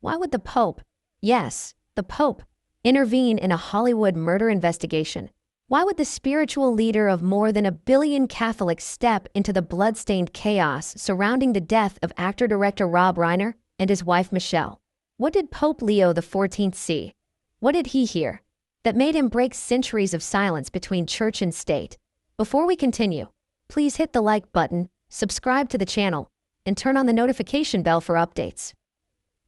Why would the Pope, yes, the Pope, intervene in a Hollywood murder investigation? Why would the spiritual leader of more than 1 billion Catholics step into the blood-stained chaos surrounding the death of actor-director Rob Reiner and his wife Michelle? What did Pope Leo XIV see? What did he hear that made him break centuries of silence between church and state? Before we continue, please hit the like button, subscribe to the channel, and turn on the notification bell for updates.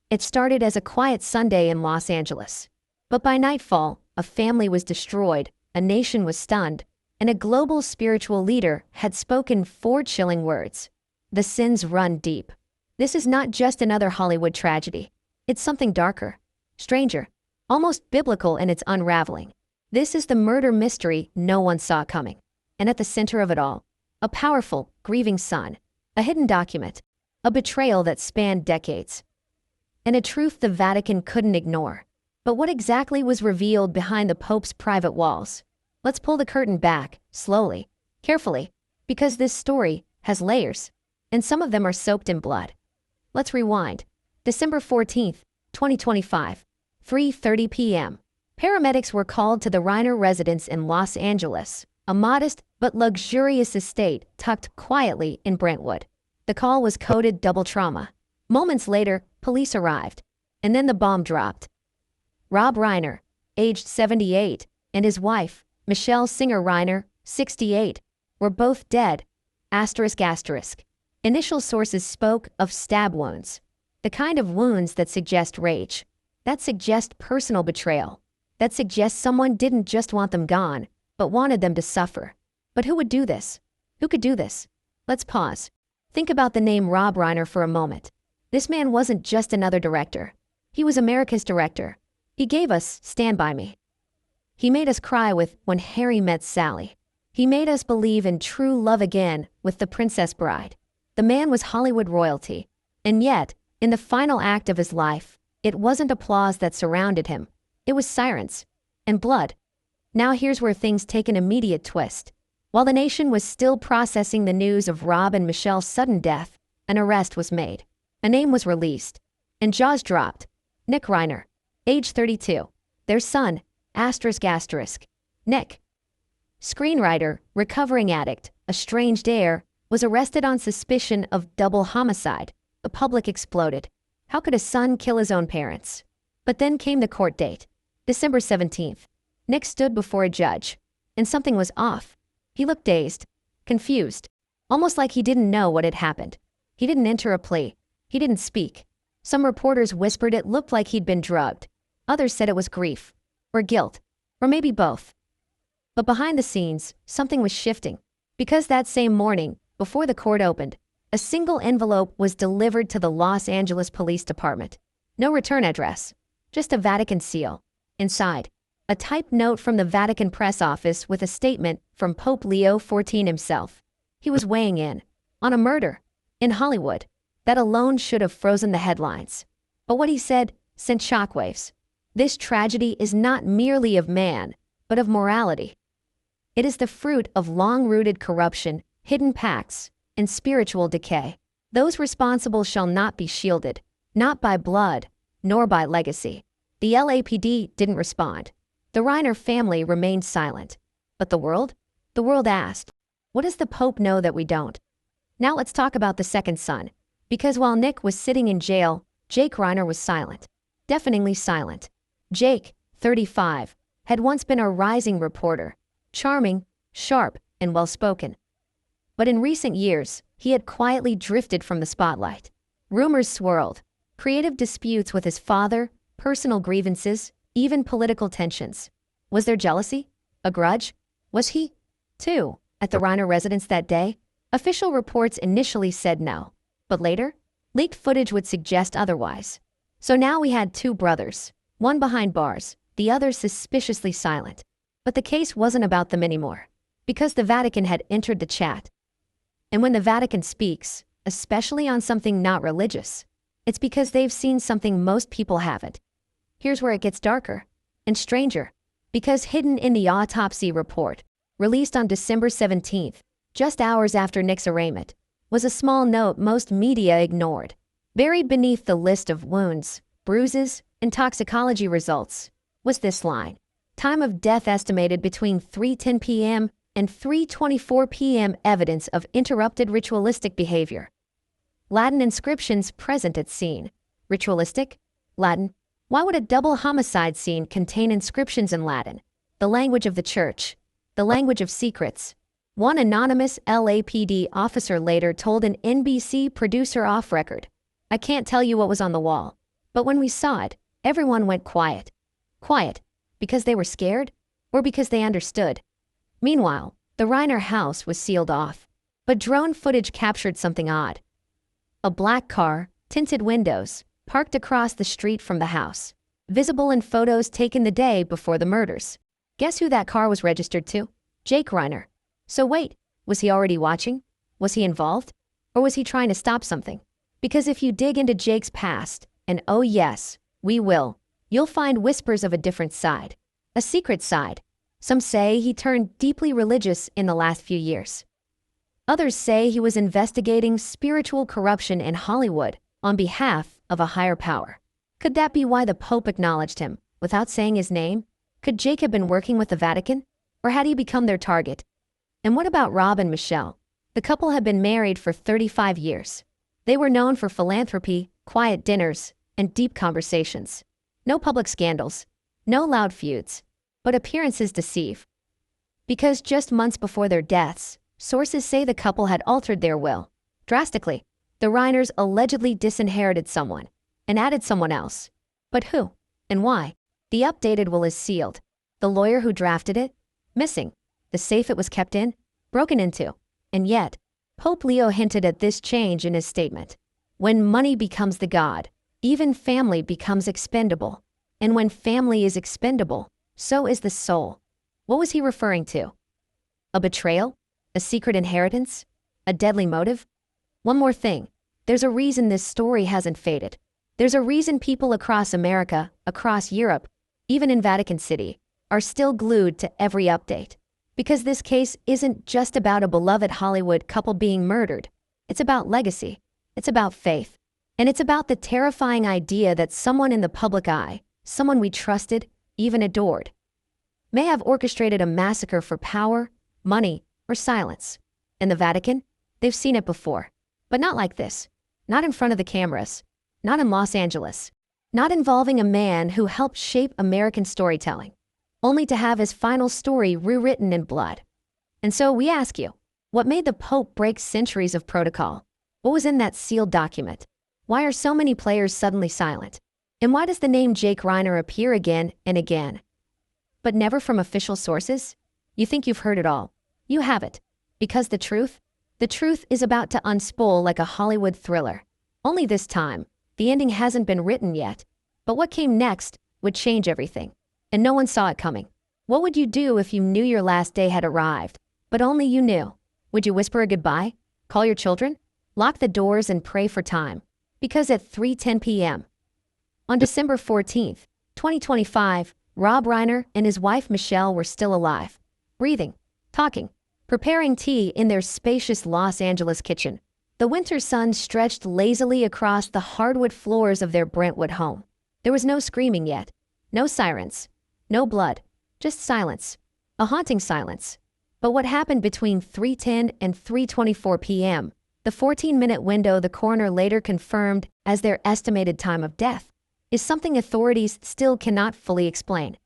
It started as a quiet Sunday in Los Angeles. But by nightfall, a family was destroyed, a nation was stunned, and a global spiritual leader had spoken 4 chilling words. The sins run deep. This is not just another Hollywood tragedy. It's something darker, stranger, almost biblical in its unraveling. This is the murder mystery no one saw coming. And at the center of it all, a powerful, grieving son, a hidden document, a betrayal that spanned decades, and a truth the Vatican couldn't ignore. But what exactly was revealed behind the Pope's private walls? Let's pull the curtain back, slowly, carefully, because this story has layers, and some of them are soaked in blood. Let's rewind. December 14th, 2025, 3:30 p.m. Paramedics were called to the Reiner residence in Los Angeles, a modest but luxurious estate tucked quietly in Brentwood. The call was coded double trauma. Moments later, police arrived, and then the bomb dropped. Rob Reiner, aged 78, and his wife, Michelle Singer Reiner, 68, were both dead. ***. Initial sources spoke of stab wounds, the kind of wounds that suggest rage, that suggest personal betrayal, that suggest someone didn't just want them gone, but wanted them to suffer. But who would do this? Who could do this? Let's pause. Think about the name Rob Reiner for a moment. This man wasn't just another director. He was America's director. He gave us Stand By Me. He made us cry with When Harry Met Sally. He made us believe in true love again with The Princess Bride. The man was Hollywood royalty. And yet, in the final act of his life, it wasn't applause that surrounded him. It was sirens and blood. Now here's where things take an immediate twist. While the nation was still processing the news of Rob and Michelle's sudden death, an arrest was made. A name was released, and jaws dropped. Nick Reiner, age 32. Their son, ***. Nick, screenwriter, recovering addict, estranged heir, was arrested on suspicion of double homicide. The public exploded. How could a son kill his own parents? But then came the court date, December 17th. Nick stood before a judge, and something was off. He looked dazed, confused, almost like he didn't know what had happened. He didn't enter a plea. He didn't speak. Some reporters whispered it looked like he'd been drugged. Others said it was grief, or guilt, or maybe both. But behind the scenes, something was shifting. Because that same morning, before the court opened, a single envelope was delivered to the Los Angeles Police Department. No return address, just a Vatican seal. Inside, a typed note from the Vatican press office with a statement from Pope Leo XIV himself. He was weighing in on a murder in Hollywood that alone should have frozen the headlines. But what he said sent shockwaves. This tragedy is not merely of man, but of morality. It is the fruit of long-rooted corruption, hidden pacts, and spiritual decay. Those responsible shall not be shielded, not by blood, nor by legacy. The LAPD didn't respond. The Reiner family remained silent. But the world? The world asked, what does the Pope know that we don't? Now let's talk about the second son. Because while Nick was sitting in jail, Jake Reiner was silent. Deafeningly silent. Jake, 35, had once been a rising reporter. Charming, sharp, and well-spoken. But in recent years, he had quietly drifted from the spotlight. Rumors swirled. Creative disputes with his father, personal grievances, even political tensions. Was there jealousy? A grudge? Was he, too, at the Reiner residence that day? Official reports initially said no. But later, leaked footage would suggest otherwise. So now we had 2 brothers, one behind bars, the other suspiciously silent. But the case wasn't about them anymore, because the Vatican had entered the chat. And when the Vatican speaks, especially on something not religious, it's because they've seen something most people haven't. Here's where it gets darker and stranger, because hidden in the autopsy report, released on December 17th, just hours after Nick's arraignment, was a small note most media ignored. Buried beneath the list of wounds bruises, and toxicology results, was this line. Time of death estimated between 3:10 p.m. and 3:24 p.m. Evidence of interrupted ritualistic behavior. Latin inscriptions present at scene. Ritualistic? Latin. Why would a double homicide scene contain inscriptions in Latin? The language of the church. The language of secrets. One anonymous LAPD officer later told an NBC producer off record, "I can't tell you what was on the wall, but when we saw it, everyone went quiet." Quiet, because they were scared, or because they understood? Meanwhile, the Reiner house was sealed off, but drone footage captured something odd. A black car, tinted windows, parked across the street from the house, visible in photos taken the day before the murders. Guess who that car was registered to? Jake Reiner. So wait, was he already watching? Was he involved? Or was he trying to stop something? Because if you dig into Jake's past, and oh yes, we will, you'll find whispers of a different side. A secret side. Some say he turned deeply religious in the last few years. Others say he was investigating spiritual corruption in Hollywood on behalf of a higher power. Could that be why the Pope acknowledged him without saying his name? Could Jake have been working with the Vatican? Or had he become their target? And what about Rob and Michelle? The couple had been married for 35 years. They were known for philanthropy, quiet dinners, and deep conversations. No public scandals, no loud feuds, but appearances deceive. Because just months before their deaths, sources say the couple had altered their will. Drastically, the Reiners allegedly disinherited someone and added someone else. But who and why? The updated will is sealed. The lawyer who drafted it? Missing. The safe it was kept in? Broken into. And yet, Pope Leo hinted at this change in his statement. When money becomes the god, even family becomes expendable. And when family is expendable, so is the soul. What was he referring to? A betrayal? A secret inheritance? A deadly motive? One more thing. There's a reason this story hasn't faded. There's a reason people across America, across Europe, even in Vatican City, are still glued to every update. Because this case isn't just about a beloved Hollywood couple being murdered. It's about legacy. It's about faith. And it's about the terrifying idea that someone in the public eye, someone we trusted, even adored, may have orchestrated a massacre for power, money, or silence. In the Vatican, they've seen it before. But not like this. Not in front of the cameras. Not in Los Angeles. Not involving a man who helped shape American storytelling, only to have his final story rewritten in blood. And so we ask you, what made the Pope break centuries of protocol? What was in that sealed document? Why are so many players suddenly silent? And why does the name Jake Reiner appear again and again, but never from official sources? You think you've heard it all. You haven't. Because the truth is about to unspool like a Hollywood thriller. Only this time, the ending hasn't been written yet. But what came next would change everything. And no one saw it coming. What would you do if you knew your last day had arrived, but only you knew? Would you whisper a goodbye? Call your children? Lock the doors and pray for time? Because at 3:10 p.m. on December 14th, 2025, Rob Reiner and his wife Michelle were still alive, breathing, talking, preparing tea in their spacious Los Angeles kitchen. The winter sun stretched lazily across the hardwood floors of their Brentwood home. There was no screaming yet, no sirens, no blood, just silence, a haunting silence. But what happened between 3:10 and 3:24 p.m., the 14-minute window the coroner later confirmed as their estimated time of death, is something authorities still cannot fully explain.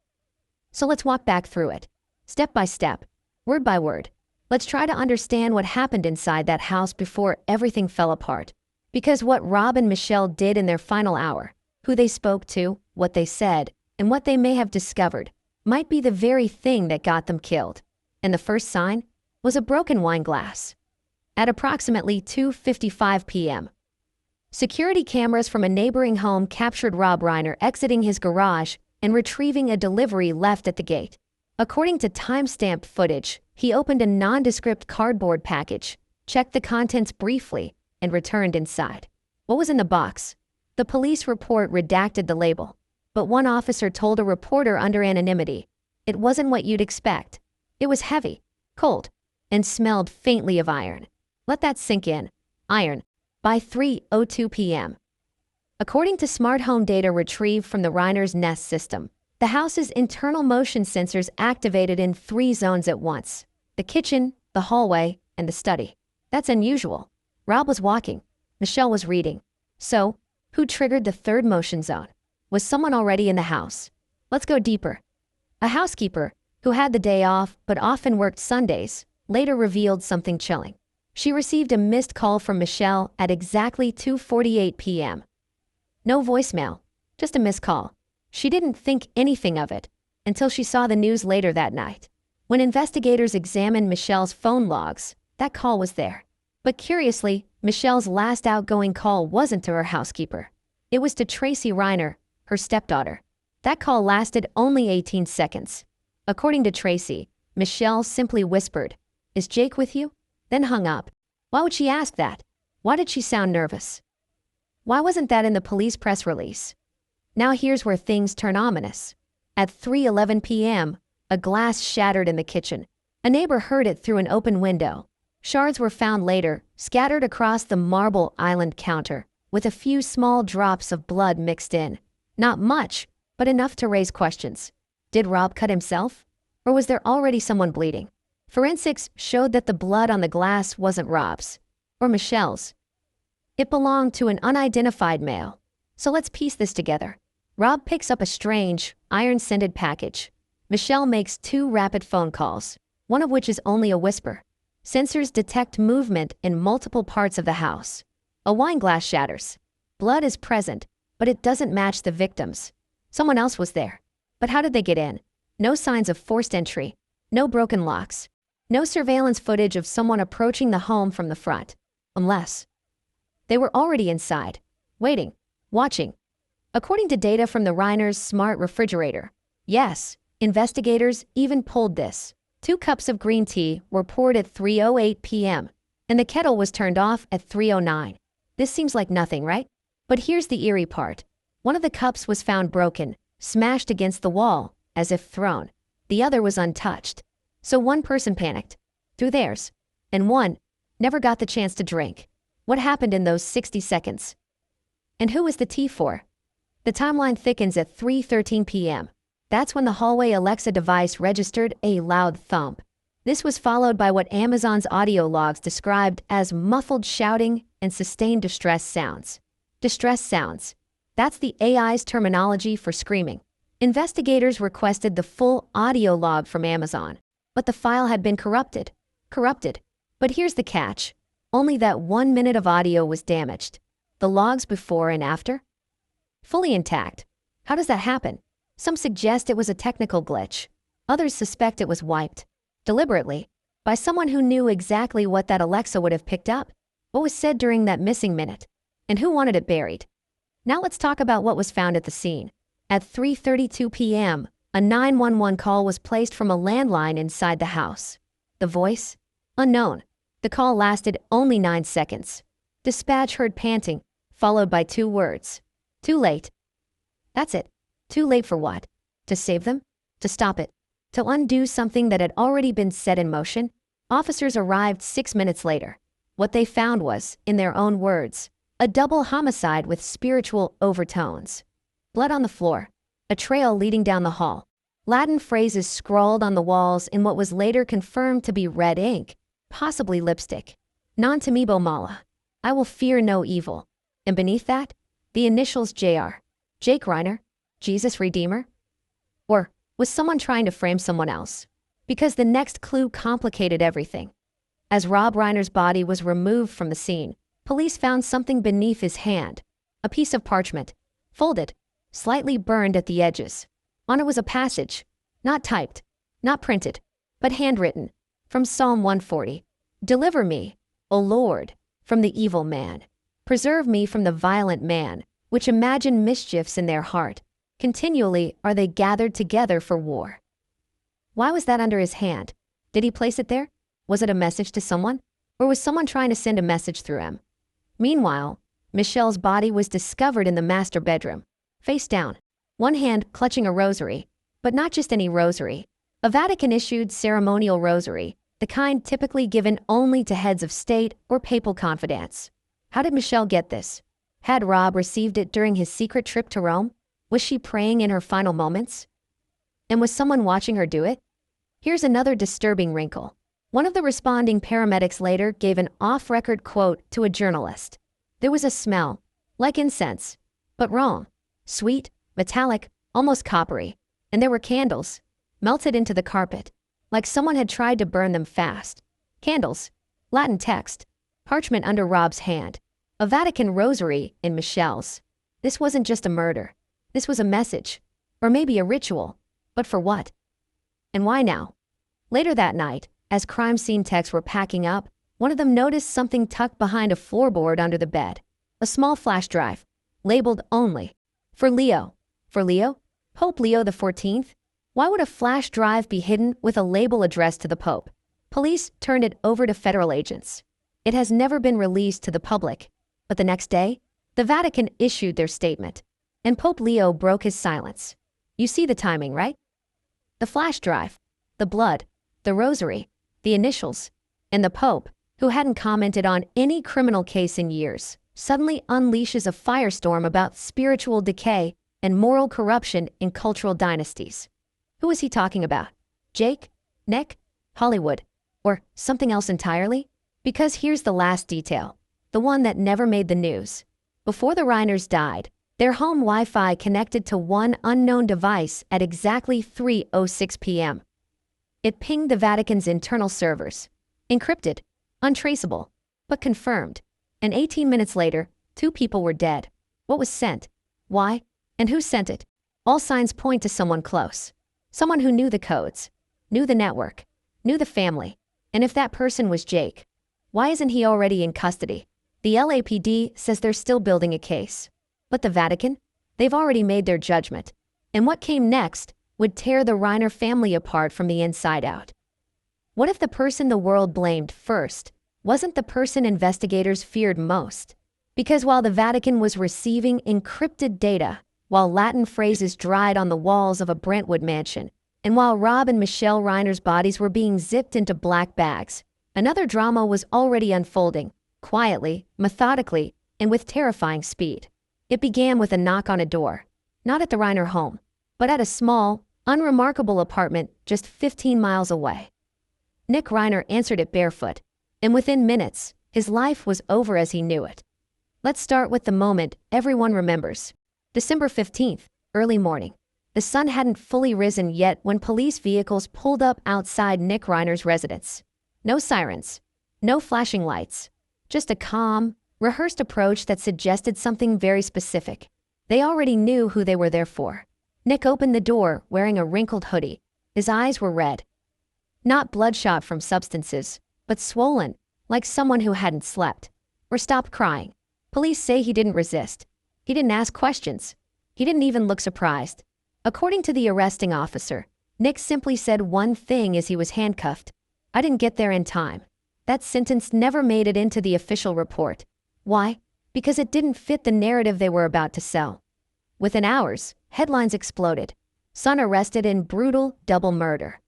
So let's walk back through it, step by step, word by word. Let's try to understand what happened inside that house before everything fell apart. Because what Rob and Michelle did in their final hour, who they spoke to, what they said, and what they may have discovered, might be the very thing that got them killed. And the first sign was a broken wine glass. At approximately 2:55 p.m., security cameras from a neighboring home captured Rob Reiner exiting his garage and retrieving a delivery left at the gate. According to time-stamped footage, he opened a nondescript cardboard package, checked the contents briefly, and returned inside. What was in the box? The police report redacted the label, but one officer told a reporter under anonymity, it wasn't what you'd expect. It was heavy, cold, and smelled faintly of iron. Let that sink in. Iron. By 3:02 p.m. According to smart home data retrieved from the Reiner's Nest system, the house's internal motion sensors activated in 3 zones at once: the kitchen, the hallway, and the study. That's unusual. Rob was walking. Michelle was reading. So, who triggered the 3rd motion zone? Was someone already in the house? Let's go deeper. A housekeeper, who had the day off but often worked Sundays, later revealed something chilling. She received a missed call from Michelle at exactly 2:48 p.m. No voicemail, just a missed call. She didn't think anything of it until she saw the news later that night. When investigators examined Michelle's phone logs, that call was there. But curiously, Michelle's last outgoing call wasn't to her housekeeper. It was to Tracy Reiner, her stepdaughter. That call lasted only 18 seconds. According to Tracy, Michelle simply whispered, "Is Jake with you?" Then hung up. Why would she ask that? Why did she sound nervous? Why wasn't that in the police press release? Now here's where things turn ominous. At 3:11 p.m., a glass shattered in the kitchen. A neighbor heard it through an open window. Shards were found later, scattered across the marble island counter, with a few small drops of blood mixed in. Not much, but enough to raise questions. Did Rob cut himself? Or was there already someone bleeding? Forensics showed that the blood on the glass wasn't Rob's, or Michelle's. It belonged to an unidentified male. So let's piece this together. Rob picks up a strange, iron-scented package. Michelle makes 2 rapid phone calls, one of which is only a whisper. Sensors detect movement in multiple parts of the house. A wine glass shatters. Blood is present, but it doesn't match the victims. Someone else was there. But how did they get in? No signs of forced entry. No broken locks. No surveillance footage of someone approaching the home from the front. Unless they were already inside, waiting, watching. According to data from the Reiner's smart refrigerator, yes, investigators even pulled this. 2 cups of green tea were poured at 3:08 p.m., and the kettle was turned off at 3:09. This seems like nothing, right? But here's the eerie part. One of the cups was found broken, smashed against the wall, as if thrown. The other was untouched. So one person panicked, threw theirs, and one never got the chance to drink. What happened in those 60 seconds? And who was the tea for? The timeline thickens at 3:13 p.m. That's when the hallway Alexa device registered a loud thump. This was followed by what Amazon's audio logs described as muffled shouting and sustained distress sounds. Distress sounds. That's the AI's terminology for screaming. Investigators requested the full audio log from Amazon, but the file had been corrupted. But here's the catch. Only that 1 minute of audio was damaged. The logs before and after? Fully intact. How does that happen? Some suggest it was a technical glitch. Others suspect it was wiped, deliberately, by someone who knew exactly what that Alexa would have picked up, what was said during that missing minute, and who wanted it buried. Now let's talk about what was found at the scene. At 3:32 p.m., a 911 call was placed from a landline inside the house. The voice? Unknown. The call lasted only 9 seconds. Dispatch heard panting, followed by 2 words. Too late. That's it. Too late for what? To save them? To stop it? To undo something that had already been set in motion? Officers arrived 6 minutes later. What they found was, in their own words, a double homicide with spiritual overtones. Blood on the floor. A trail leading down the hall. Latin phrases scrawled on the walls in what was later confirmed to be red ink, possibly lipstick. Non temibo mala. I will fear no evil. And beneath that, the initials JR. Jake Reiner? Jesus Redeemer? Or was someone trying to frame someone else? Because the next clue complicated everything. As Rob Reiner's body was removed from the scene, police found something beneath his hand. A piece of parchment, folded, slightly burned at the edges. On it was a passage, not typed, not printed, but handwritten, from Psalm 140. Deliver me, O Lord, from the evil man. Preserve me from the violent man, which imagine mischiefs in their heart. Continually are they gathered together for war. Why was that under his hand? Did he place it there? Was it a message to someone? Or was someone trying to send a message through him? Meanwhile, Michelle's body was discovered in the master bedroom, face down, one hand clutching a rosary, but not just any rosary. A Vatican-issued ceremonial rosary, the kind typically given only to heads of state or papal confidants. How did Michelle get this? Had Rob received it during his secret trip to Rome? Was she praying in her final moments? And was someone watching her do it? Here's another disturbing wrinkle. One of the responding paramedics later gave an off-record quote to a journalist. There was a smell, like incense, but wrong. Sweet, metallic, almost coppery. And there were candles, melted into the carpet, like someone had tried to burn them fast. Candles, Latin text, parchment under Rob's hand, a Vatican rosary in Michelle's. This wasn't just a murder. This was a message, or maybe a ritual. But for what? And why now? Later that night, as crime scene techs were packing up, one of them noticed something tucked behind a floorboard under the bed. A small flash drive, labeled only. For Leo. For Leo? Pope Leo XIV? Why would a flash drive be hidden with a label addressed to the Pope? Police turned it over to federal agents. It has never been released to the public. But the next day, the Vatican issued their statement. And Pope Leo broke his silence. You see the timing, right? The flash drive, the blood, the rosary, the initials, and the Pope, who hadn't commented on any criminal case in years, suddenly unleashes a firestorm about spiritual decay and moral corruption in cultural dynasties. Who is he talking about? Jake? Nick? Hollywood? Or something else entirely? Because here's the last detail, the one that never made the news. Before the Reiners died, their home Wi-Fi connected to one unknown device at exactly 3:06 p.m. It pinged the Vatican's internal servers. Encrypted, untraceable, but confirmed. And 18 minutes later, 2 people were dead. What was sent? Why? And who sent it? All signs point to someone close. Someone who knew the codes, knew the network, knew the family. And if that person was Jake, why isn't he already in custody? The LAPD says they're still building a case. But the Vatican? They've already made their judgment. And what came next would tear the Reiner family apart from the inside out. What if the person the world blamed first wasn't the person investigators feared most? Because while the Vatican was receiving encrypted data, while Latin phrases dried on the walls of a Brentwood mansion, and while Rob and Michelle Reiner's bodies were being zipped into black bags, another drama was already unfolding, quietly, methodically, and with terrifying speed. It began with a knock on a door, not at the Reiner home, but at a small, unremarkable apartment just 15 miles away. Nick Reiner answered it barefoot, and within minutes, his life was over as he knew it. Let's start with the moment everyone remembers. December 15th, early morning. The sun hadn't fully risen yet when police vehicles pulled up outside Nick Reiner's residence. No sirens, no flashing lights, just a calm, rehearsed approach that suggested something very specific. They already knew who they were there for. Nick opened the door wearing a wrinkled hoodie. His eyes were red. Not bloodshot from substances, but swollen, like someone who hadn't slept. Or stopped crying. Police say he didn't resist. He didn't ask questions. He didn't even look surprised. According to the arresting officer, Nick simply said one thing as he was handcuffed. I didn't get there in time. That sentence never made it into the official report. Why? Because it didn't fit the narrative they were about to sell. Within hours, headlines exploded. Son arrested in brutal double murder.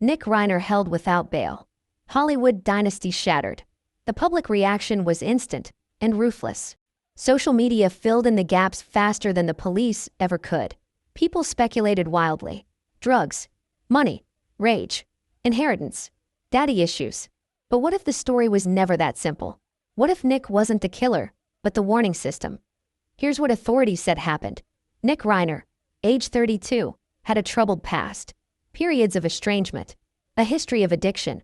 Nick Reiner held without bail. Hollywood dynasty shattered. The public reaction was instant and ruthless. Social media filled in the gaps faster than the police ever could. People speculated wildly. Drugs, money, rage, inheritance, daddy issues. But what if the story was never that simple? What if Nick wasn't the killer, but the warning system? Here's what authorities said happened. Nick Reiner, age 32, had a troubled past. Periods of estrangement, a history of addiction,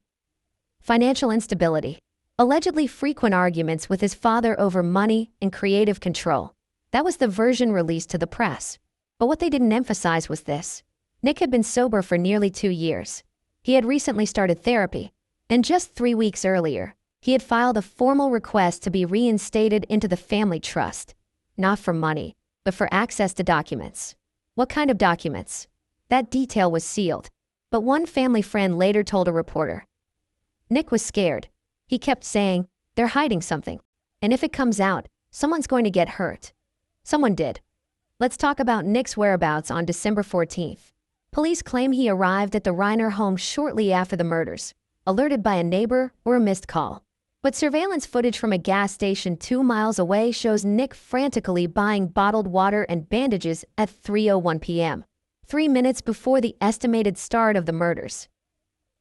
financial instability, allegedly frequent arguments with his father over money and creative control. That was the version released to the press. But what they didn't emphasize was this. Nick had been sober for nearly 2 years. He had recently started therapy, and just 3 weeks earlier, he had filed a formal request to be reinstated into the family trust, not for money, but for access to documents. What kind of documents? That detail was sealed, but one family friend later told a reporter. Nick was scared. He kept saying, they're hiding something, and if it comes out, someone's going to get hurt. Someone did. Let's talk about Nick's whereabouts on December 14th. Police claim he arrived at the Reiner home shortly after the murders, alerted by a neighbor or a missed call. But surveillance footage from a gas station 2 miles away shows Nick frantically buying bottled water and bandages at 3:01 p.m., 3 minutes before the estimated start of the murders.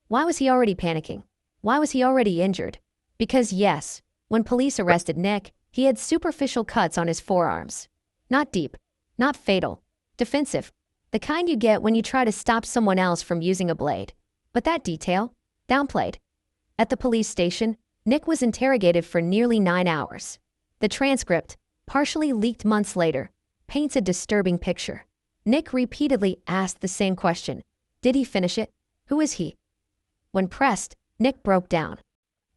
Why was he already panicking? Why was he already injured? Because yes, when police arrested Nick, he had superficial cuts on his forearms. Not deep, not fatal, defensive, the kind you get when you try to stop someone else from using a blade. But that detail, downplayed. At the police station, Nick was interrogated for nearly 9 hours. The transcript, partially leaked months later, paints a disturbing picture. Nick repeatedly asked the same question. Did he finish it? Who is he? When pressed, Nick broke down.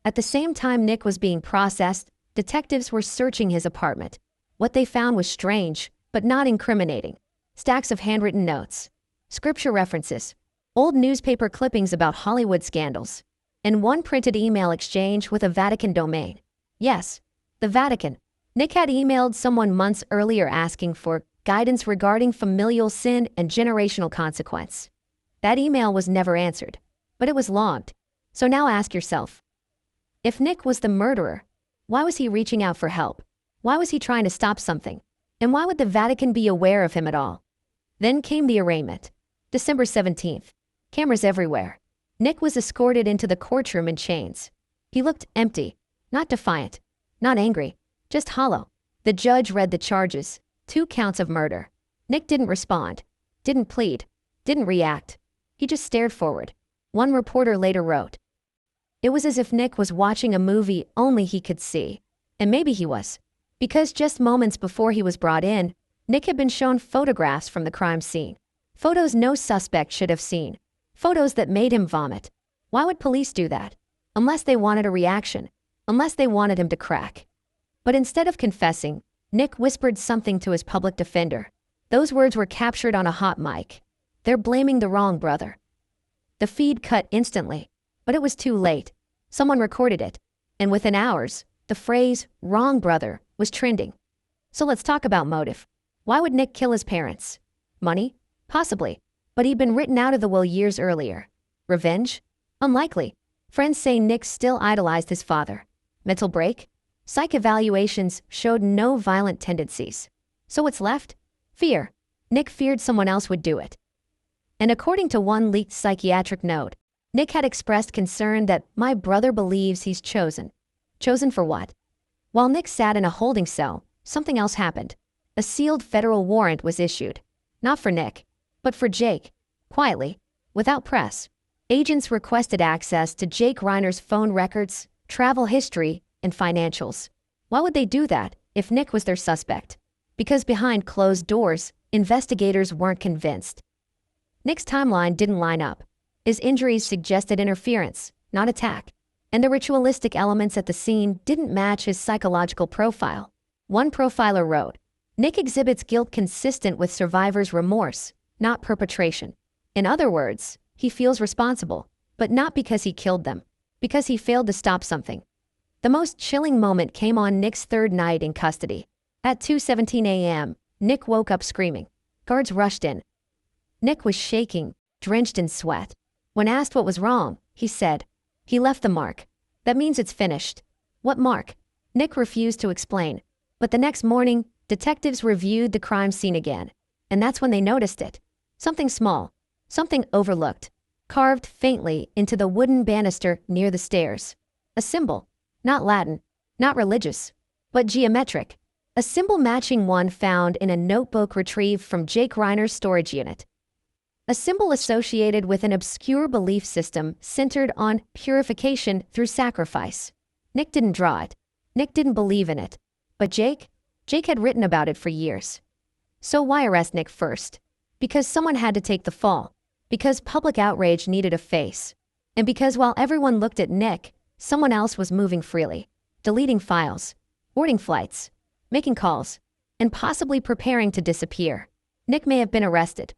At the same time Nick was being processed, detectives were searching his apartment. What they found was strange, but not incriminating. Stacks of handwritten notes, scripture references, old newspaper clippings about Hollywood scandals, and one printed email exchange with a Vatican domain. Yes, the Vatican. Nick had emailed someone months earlier asking for guidance regarding familial sin and generational consequence. That email was never answered, but it was logged. So now ask yourself, if Nick was the murderer, why was he reaching out for help? Why was he trying to stop something? And why would the Vatican be aware of him at all? Then came the arraignment. December 17th. Cameras everywhere. Nick was escorted into the courtroom in chains. He looked empty, not defiant, not angry, just hollow. The judge read the charges, 2 counts of murder. Nick didn't respond, didn't plead, didn't react. He just stared forward. One reporter later wrote, "It was as if Nick was watching a movie only he could see." And maybe he was. Because just moments before he was brought in, Nick had been shown photographs from the crime scene. Photos no suspect should have seen. Photos that made him vomit. Why would police do that? Unless they wanted a reaction. Unless they wanted him to crack. But instead of confessing, Nick whispered something to his public defender. Those words were captured on a hot mic. "They're blaming the wrong brother." The feed cut instantly, but it was too late. Someone recorded it, and within hours, the phrase, "wrong brother," was trending. So let's talk about motive. Why would Nick kill his parents? Money? Possibly. But he'd been written out of the will years earlier. Revenge? Unlikely. Friends say Nick still idolized his father. Mental break? Psych evaluations showed no violent tendencies. So what's left? Fear. Nick feared someone else would do it. And according to one leaked psychiatric note, Nick had expressed concern that "my brother believes he's chosen." Chosen for what? While Nick sat in a holding cell, something else happened. A sealed federal warrant was issued. Not for Nick, but for Jake. Quietly, without press. Agents requested access to Jake Reiner's phone records, travel history, and financials. Why would they do that if Nick was their suspect? Because behind closed doors, investigators weren't convinced. Nick's timeline didn't line up. His injuries suggested interference, not attack. And the ritualistic elements at the scene didn't match his psychological profile. One profiler wrote, "Nick exhibits guilt consistent with survivor's remorse, not perpetration." In other words, he feels responsible, but not because he killed them, because he failed to stop something. The most chilling moment came on Nick's 3rd night in custody. At 2:17 a.m., Nick woke up screaming. Guards rushed in. Nick was shaking, drenched in sweat. When asked what was wrong, he said, "He left the mark. That means it's finished." What mark? Nick refused to explain. But the next morning, detectives reviewed the crime scene again. And that's when they noticed it. Something small, something overlooked, carved faintly into the wooden banister near the stairs. A symbol, not Latin, not religious, but geometric. A symbol matching one found in a notebook retrieved from Jake Reiner's storage unit. A symbol associated with an obscure belief system centered on purification through sacrifice. Nick didn't draw it. Nick didn't believe in it. But Jake had written about it for years. So why arrest Nick first? Because someone had to take the fall. Because public outrage needed a face. And because while everyone looked at Nick, someone else was moving freely, deleting files, boarding flights, making calls, and possibly preparing to disappear. Nick may have been arrested.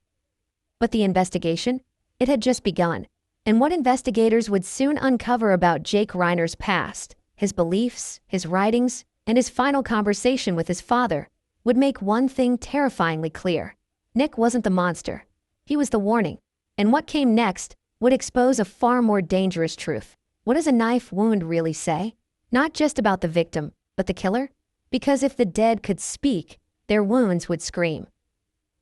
But the investigation? It had just begun. And what investigators would soon uncover about Jake Reiner's past, his beliefs, his writings, and his final conversation with his father, would make one thing terrifyingly clear. Nick wasn't the monster. He was the warning. And what came next would expose a far more dangerous truth. What does a knife wound really say? Not just about the victim, but the killer? Because if the dead could speak, their wounds would scream.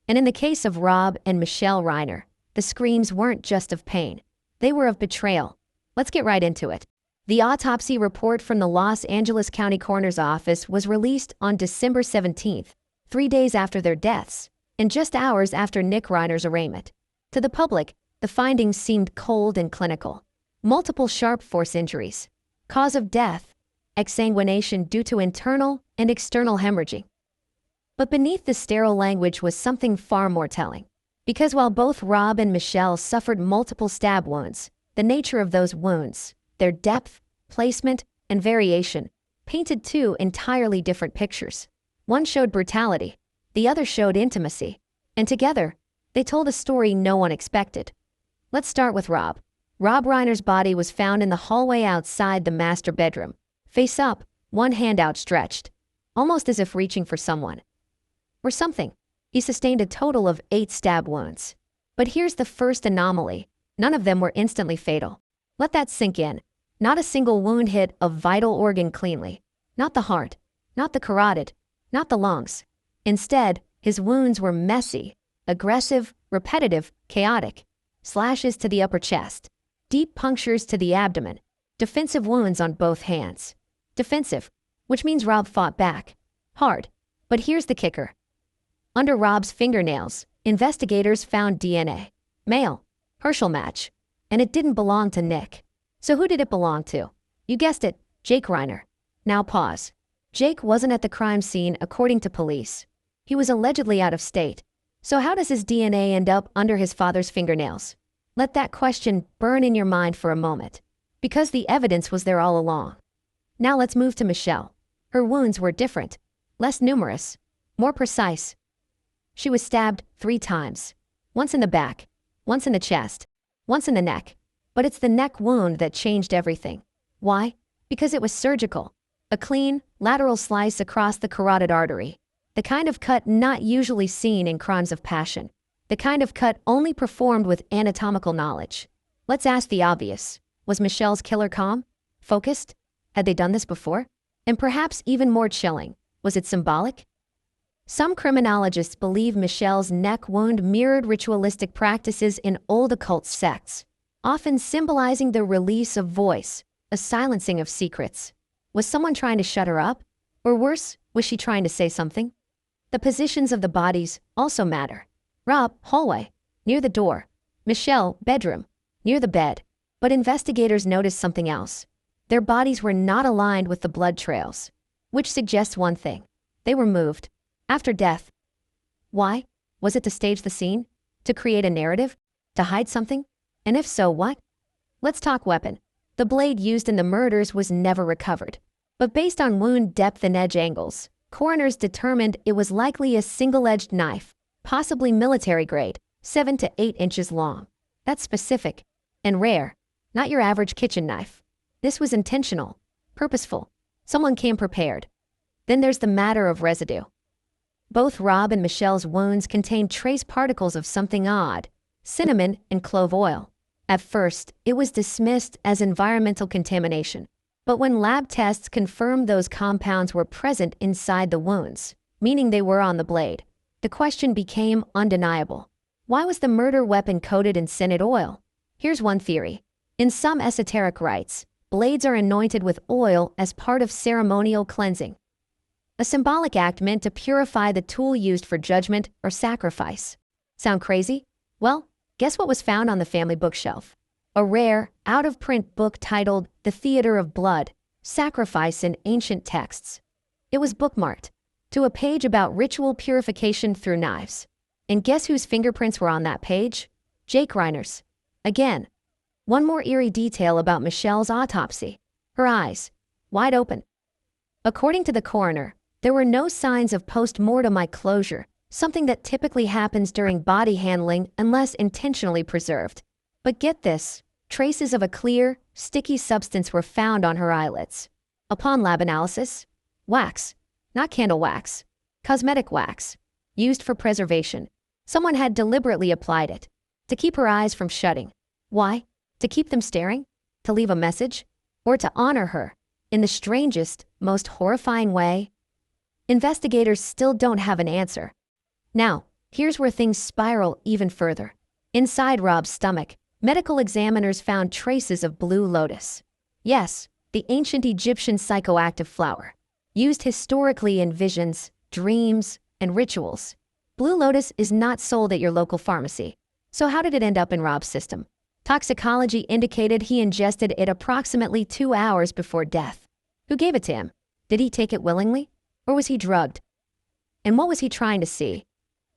And in the case of Rob and Michelle Reiner, the screams weren't just of pain. They were of betrayal. Let's get right into it. The autopsy report from the Los Angeles County Coroner's Office was released on December 17th, 3 days after their deaths, and just hours after Nick Reiner's arraignment. To the public, the findings seemed cold and clinical. Multiple sharp force injuries. Cause of death: exsanguination due to internal and external hemorrhaging. But beneath the sterile language was something far more telling. Because while both Rob and Michelle suffered multiple stab wounds, the nature of those wounds, their depth, placement, and variation, painted two entirely different pictures. One showed brutality, the other showed intimacy, and together, they told a story no one expected. Let's start with Rob. Rob Reiner's body was found in the hallway outside the master bedroom, face up, one hand outstretched, almost as if reaching for someone or something. He sustained a total of 8 stab wounds. But here's the first anomaly: none of them were instantly fatal. Let that sink in. Not a single wound hit a vital organ cleanly. Not the heart, not the carotid, not the lungs. Instead, his wounds were messy, aggressive, repetitive, chaotic. Slashes to the upper chest, deep punctures to the abdomen, defensive wounds on both hands. Defensive, which means Rob fought back. Hard. But here's the kicker. Under Rob's fingernails, investigators found DNA. Male. Herschel match. And it didn't belong to Nick. So who did it belong to? You guessed it, Jake Reiner. Now pause. Jake wasn't at the crime scene according to police. He was allegedly out of state. So how does his DNA end up under his father's fingernails? Let that question burn in your mind for a moment. Because the evidence was there all along. Now let's move to Michelle. Her wounds were different, less numerous, more precise. She was stabbed 3 times. Once in the back, once in the chest, once in the neck. But it's the neck wound that changed everything. Why? Because it was surgical. A clean, lateral slice across the carotid artery. The kind of cut not usually seen in crimes of passion. The kind of cut only performed with anatomical knowledge. Let's ask the obvious. Was Michelle's killer calm? Focused? Had they done this before? And perhaps even more chilling, was it symbolic? Some criminologists believe Michelle's neck wound mirrored ritualistic practices in old occult sects, often symbolizing the release of voice, a silencing of secrets. Was someone trying to shut her up? Or worse, was she trying to say something? The positions of the bodies also matter. Rob, hallway, near the door. Michelle, bedroom, near the bed. But investigators noticed something else. Their bodies were not aligned with the blood trails, which suggests one thing. They were moved. After death. Why? Was it to stage the scene? To create a narrative? To hide something? And if so, what? Let's talk weapon. The blade used in the murders was never recovered. But based on wound depth and edge angles, coroners determined it was likely a single-edged knife, possibly military grade, 7 to 8 inches long. That's specific and rare, not your average kitchen knife. This was intentional, purposeful. Someone came prepared. Then there's the matter of residue. Both Rob and Michelle's wounds contained trace particles of something odd: cinnamon and clove oil. At first, it was dismissed as environmental contamination. But when lab tests confirmed those compounds were present inside the wounds, meaning they were on the blade, the question became undeniable. Why was the murder weapon coated in scented oil? Here's one theory. In some esoteric rites, blades are anointed with oil as part of ceremonial cleansing. A symbolic act meant to purify the tool used for judgment or sacrifice. Sound crazy? Well, guess what was found on the family bookshelf? A rare, out-of-print book titled The Theater of Blood, Sacrifice in Ancient Texts. It was bookmarked to a page about ritual purification through knives. And guess whose fingerprints were on that page? Jake Reiner's. Again, one more eerie detail about Michelle's autopsy. Her eyes, wide open. According to the coroner, there were no signs of post-mortem eye closure, something that typically happens during body handling unless intentionally preserved. But get this, traces of a clear, sticky substance were found on her eyelids. Upon lab analysis, wax, not candle wax, cosmetic wax, used for preservation. Someone had deliberately applied it to keep her eyes from shutting. Why? To keep them staring? To leave a message? Or to honor her? in the strangest, most horrifying way? Investigators still don't have an answer. Now, here's where things spiral even further. Inside Rob's stomach, medical examiners found traces of blue lotus. Yes, the ancient Egyptian psychoactive flower, used historically in visions, dreams, and rituals. Blue lotus is not sold at your local pharmacy. So how did it end up in Rob's system? Toxicology indicated he ingested it approximately 2 hours before death. Who gave it to him? Did he take it willingly? Or was he drugged? And what was he trying to see?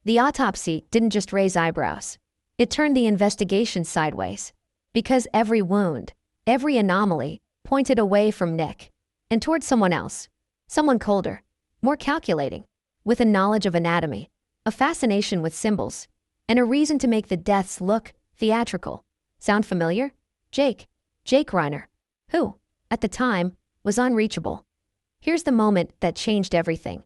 The autopsy didn't just raise eyebrows. It turned the investigation sideways. Because every wound, every anomaly, pointed away from Nick and toward someone else. Someone colder, more calculating, with a knowledge of anatomy, a fascination with symbols, and a reason to make the deaths look theatrical. Sound familiar? Jake Reiner, who, at the time, was unreachable. Here's the moment that changed everything.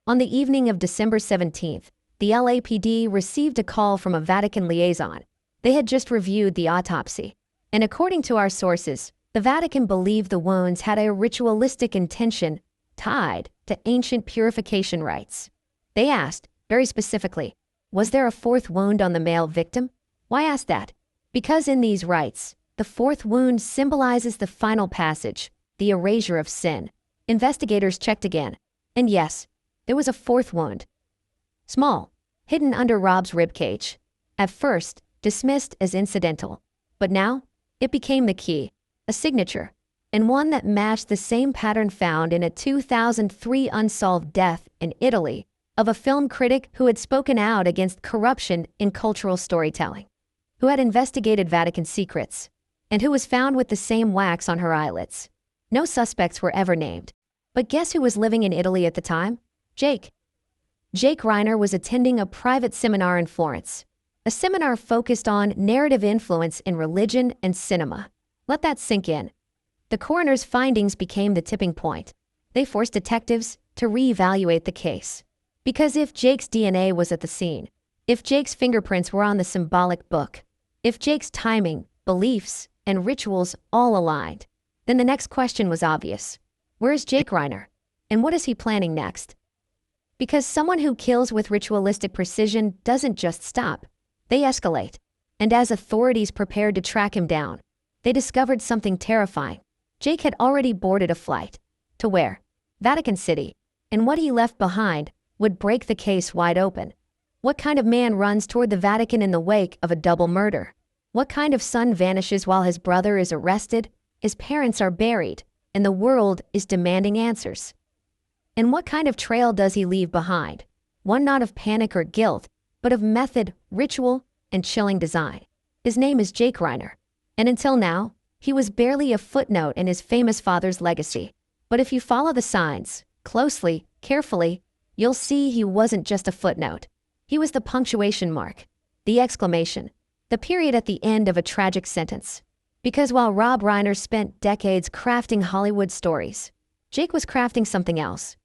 On the evening of December 17th, the LAPD received a call from a Vatican liaison. They had just reviewed the autopsy, and according to our sources, the Vatican believed the wounds had a ritualistic intention tied to ancient purification rites. They asked, very specifically, was there a fourth wound on the male victim? Why ask that? Because in these rites, the fourth wound symbolizes the final passage, the erasure of sin. Investigators checked again, and yes, there was a fourth wound. Small, hidden under Rob's ribcage. At first, dismissed as incidental, but now, it became the key, a signature, and one that matched the same pattern found in a 2003 unsolved death in Italy of a film critic who had spoken out against corruption in cultural storytelling, who had investigated Vatican secrets, and who was found with the same wax on her eyelids. No suspects were ever named. But guess who was living in Italy at the time? Jake Reiner was attending a private seminar in Florence. A seminar focused on narrative influence in religion and cinema. Let that sink in. The coroner's findings became the tipping point. They forced detectives to reevaluate the case. Because if Jake's DNA was at the scene, if Jake's fingerprints were on the symbolic book, if Jake's timing, beliefs, and rituals all aligned, then the next question was obvious. Where is Jake Reiner? And what is he planning next? Because someone who kills with ritualistic precision doesn't just stop. They escalate. And as authorities prepared to track him down, they discovered something terrifying. Jake had already boarded a flight. To where? Vatican City. And what he left behind would break the case wide open. What kind of man runs toward the Vatican in the wake of a double murder? What kind of son vanishes while his brother is arrested, his parents are buried, and the world is demanding answers? And what kind of trail does he leave behind? One not of panic or guilt, but of method, ritual, and chilling design. His name is Jake Reiner. And until now, he was barely a footnote in his famous father's legacy. But if you follow the signs, closely, carefully, you'll see he wasn't just a footnote. He was the punctuation mark, the exclamation, the period at the end of a tragic sentence. Because while Rob Reiner spent decades crafting Hollywood stories, Jake was crafting something else.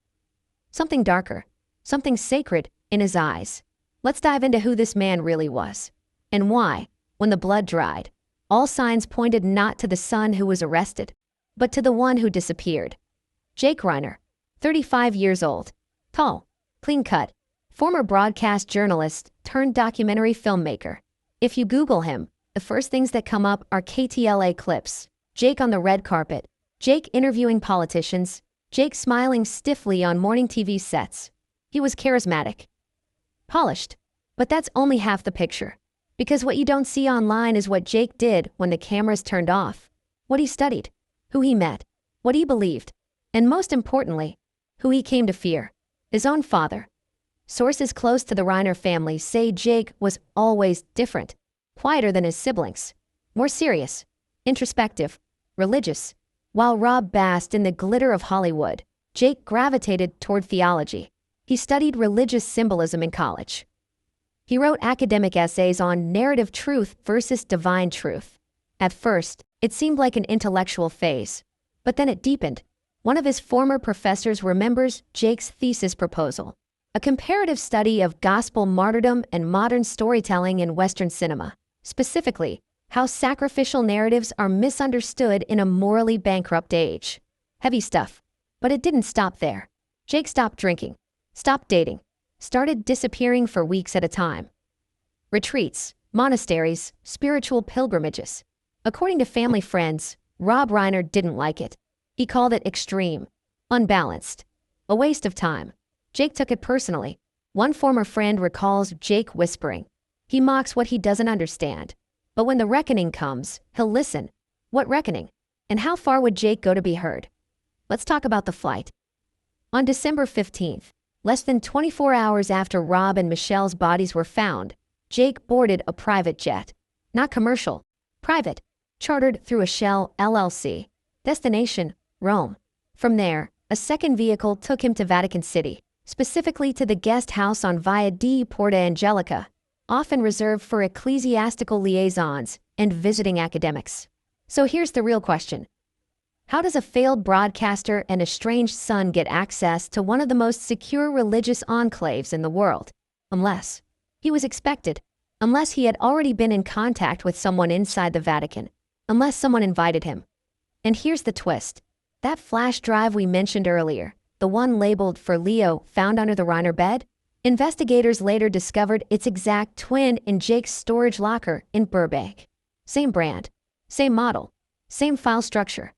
Something darker, something sacred in his eyes. Let's dive into who this man really was, and why, when the blood dried, all signs pointed not to the son who was arrested, but to the one who disappeared. Jake Reiner, 35 years old, tall, clean-cut, former broadcast journalist turned documentary filmmaker. If you Google him, the first things that come up are KTLA clips, Jake on the red carpet, Jake interviewing politicians, Jake smiling stiffly on morning TV sets. He was charismatic, polished, but that's only half the picture. Because what you don't see online is what Jake did when the cameras turned off, what he studied, who he met, what he believed, and most importantly, who he came to fear, his own father. Sources close to the Reiner family say Jake was always different, quieter than his siblings, more serious, introspective, religious. While Rob basked in the glitter of Hollywood, Jake gravitated toward theology. He studied religious symbolism in college. He wrote academic essays on narrative truth versus divine truth. At first, it seemed like an intellectual phase, but then it deepened. One of his former professors remembers Jake's thesis proposal, a comparative study of gospel martyrdom and modern storytelling in Western cinema, specifically, how sacrificial narratives are misunderstood in a morally bankrupt age. Heavy stuff. But it didn't stop there. Jake stopped drinking, stopped dating, started disappearing for weeks at a time. Retreats, monasteries, spiritual pilgrimages. According to family friends, Rob Reiner didn't like it. He called it extreme, unbalanced, a waste of time. Jake took it personally. One former friend recalls Jake whispering, "He mocks what he doesn't understand. But when the reckoning comes, he'll listen." What reckoning? And how far would Jake go to be heard? Let's talk about the flight. On December 15th, less than 24 hours after Rob and Michelle's bodies were found, Jake boarded a private jet. Not commercial, private, chartered through a Shell LLC. Destination, Rome. From there, a second vehicle took him to Vatican City, specifically to the guest house on Via di Porta Angelica, often reserved for ecclesiastical liaisons and visiting academics. So here's the real question. How does a failed broadcaster and estranged son get access to one of the most secure religious enclaves in the world? Unless he was expected, unless he had already been in contact with someone inside the Vatican, unless someone invited him. And here's the twist. That flash drive we mentioned earlier, the one labeled for Leo found under the Reiner bed, investigators later discovered its exact twin in Jake's storage locker in Burbank. Same brand, same model, same file structure.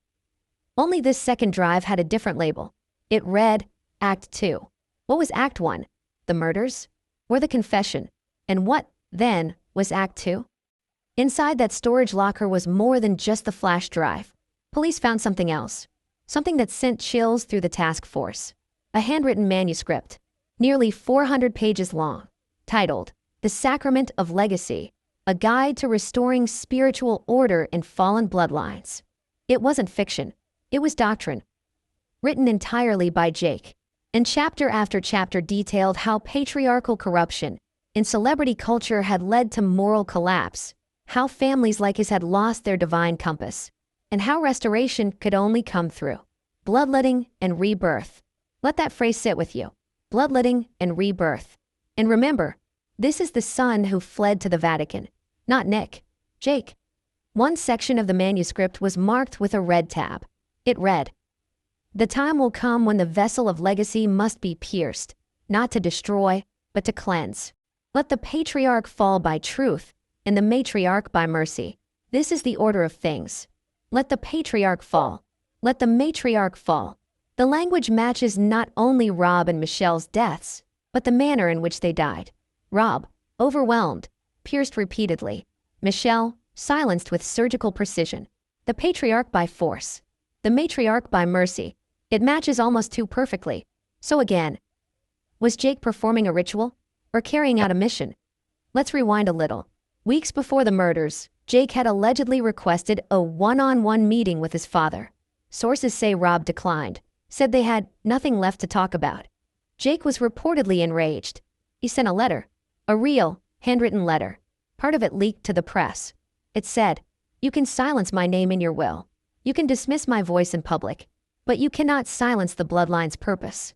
Only this second drive had a different label. It read Act 2. What was Act 1? The murders? Or the confession? And what, then, was Act 2? Inside that storage locker was more than just the flash drive. Police found something else. Something that sent chills through the task force. A handwritten manuscript, nearly 400 pages long, titled The Sacrament of Legacy, a guide to restoring spiritual order in fallen bloodlines. It wasn't fiction. It was doctrine. Written entirely by Jake. And chapter after chapter detailed how patriarchal corruption in celebrity culture had led to moral collapse, how families like his had lost their divine compass, and how restoration could only come through bloodletting and rebirth. Let that phrase sit with you. Bloodletting and rebirth. And remember, this is the son who fled to the Vatican, not Nick, Jake. One section of the manuscript was marked with a red tab. It read, "The time will come when the vessel of legacy must be pierced, not to destroy, but to cleanse. Let the patriarch fall by truth, and the matriarch by mercy. This is the order of things. Let the patriarch fall. Let the matriarch fall." The language matches not only Rob and Michelle's deaths, but the manner in which they died. Rob, overwhelmed, pierced repeatedly. Michelle, silenced with surgical precision. The patriarch by force. The matriarch by mercy. It matches almost too perfectly. So again, was Jake performing a ritual or carrying out a mission? Let's rewind a little. Weeks before the murders, Jake had allegedly requested a one-on-one meeting with his father. Sources say Rob declined, said they had nothing left to talk about. Jake was reportedly enraged. He sent a letter, a real, handwritten letter. Part of it leaked to the press. It said, "You can silence my name in your will. You can dismiss my voice in public, but you cannot silence the bloodline's purpose.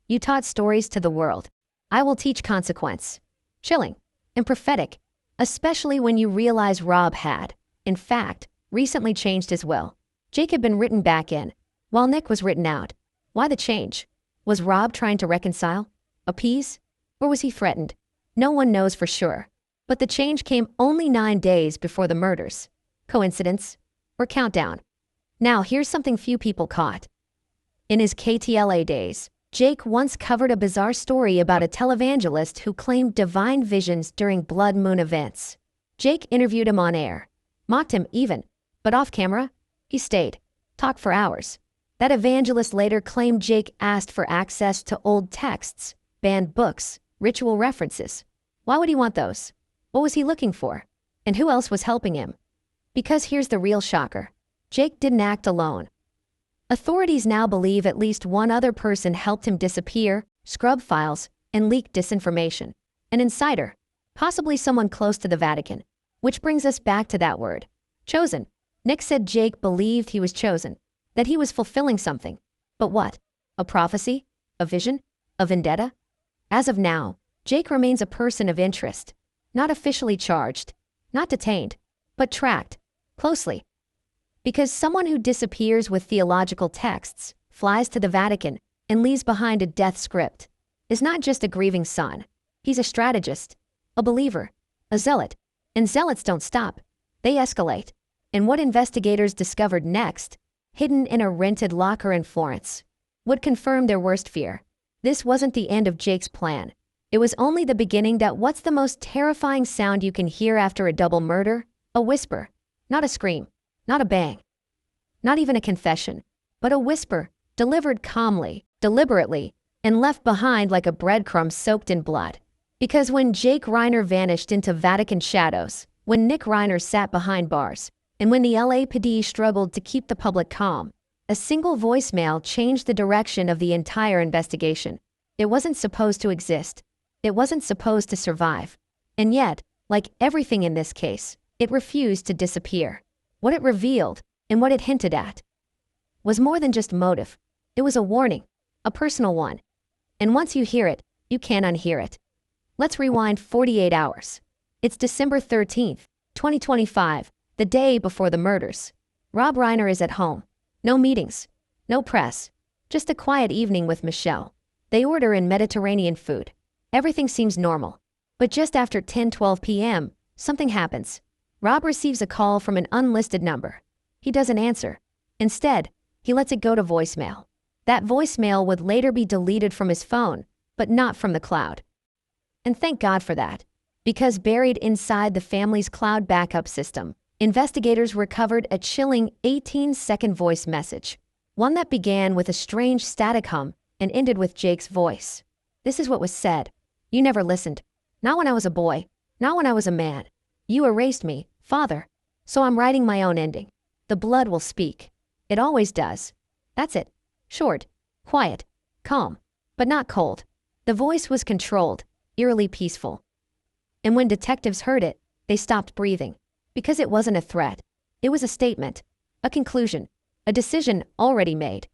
You taught stories to the world. I will teach consequence." Chilling and prophetic, especially when you realize Rob had, in fact, recently changed his will. Jake had been written back in, while Nick was written out. Why the change? Was Rob trying to reconcile? Appease? Or was he threatened? No one knows for sure. But the change came only 9 days before the murders. Coincidence? Or countdown? Now here's something few people caught. In his KTLA days, Jake once covered a bizarre story about a televangelist who claimed divine visions during blood moon events. Jake interviewed him on air, mocked him even, but off camera, he stayed, talked for hours. That evangelist later claimed Jake asked for access to old texts, banned books, ritual references. Why would he want those? What was he looking for? And who else was helping him? Because here's the real shocker. Jake didn't act alone. Authorities now believe at least one other person helped him disappear, scrub files, and leak disinformation. An insider, possibly someone close to the Vatican. Which brings us back to that word. Chosen. Nick said Jake believed he was chosen, that he was fulfilling something. But what? A prophecy? A vision? A vendetta? As of now, Jake remains a person of interest. Not officially charged, not detained, but tracked closely. Because someone who disappears with theological texts, flies to the Vatican, and leaves behind a death script is not just a grieving son. He's a strategist, a believer, a zealot. And zealots don't stop. They escalate. And what investigators discovered next, hidden in a rented locker in Florence, would confirm their worst fear. This wasn't the end of Jake's plan. It was only the beginning. That what's the most terrifying sound you can hear after a double murder? A whisper. Not a scream. Not a bang. Not even a confession. But a whisper, delivered calmly, deliberately, and left behind like a breadcrumb soaked in blood. Because when Jake Reiner vanished into Vatican shadows, when Nick Reiner sat behind bars, and when the LAPD struggled to keep the public calm, a single voicemail changed the direction of the entire investigation. It wasn't supposed to exist. It wasn't supposed to survive. And yet, like everything in this case, it refused to disappear. What it revealed, and what it hinted at, was more than just motive. It was a warning, a personal one. And once you hear it, you can't unhear it. Let's rewind 48 hours. It's December 13th, 2025, the day before the murders. Rob Reiner is at home. No meetings, no press, just a quiet evening with Michelle. They order in Mediterranean food. Everything seems normal. But just after 10:12 p.m., something happens. Rob receives a call from an unlisted number. He doesn't answer. Instead, he lets it go to voicemail. That voicemail would later be deleted from his phone, but not from the cloud. And thank God for that. Because buried inside the family's cloud backup system, investigators recovered a chilling 18-second voice message. One that began with a strange static hum and ended with Jake's voice. This is what was said. "You never listened. Not when I was a boy. Not when I was a man. You erased me, Father. So I'm writing my own ending. The blood will speak. It always does." That's it. Short, quiet, calm, but not cold. The voice was controlled, eerily peaceful. And when detectives heard it, they stopped breathing. Because it wasn't a threat. It was a statement, a conclusion, a decision already made.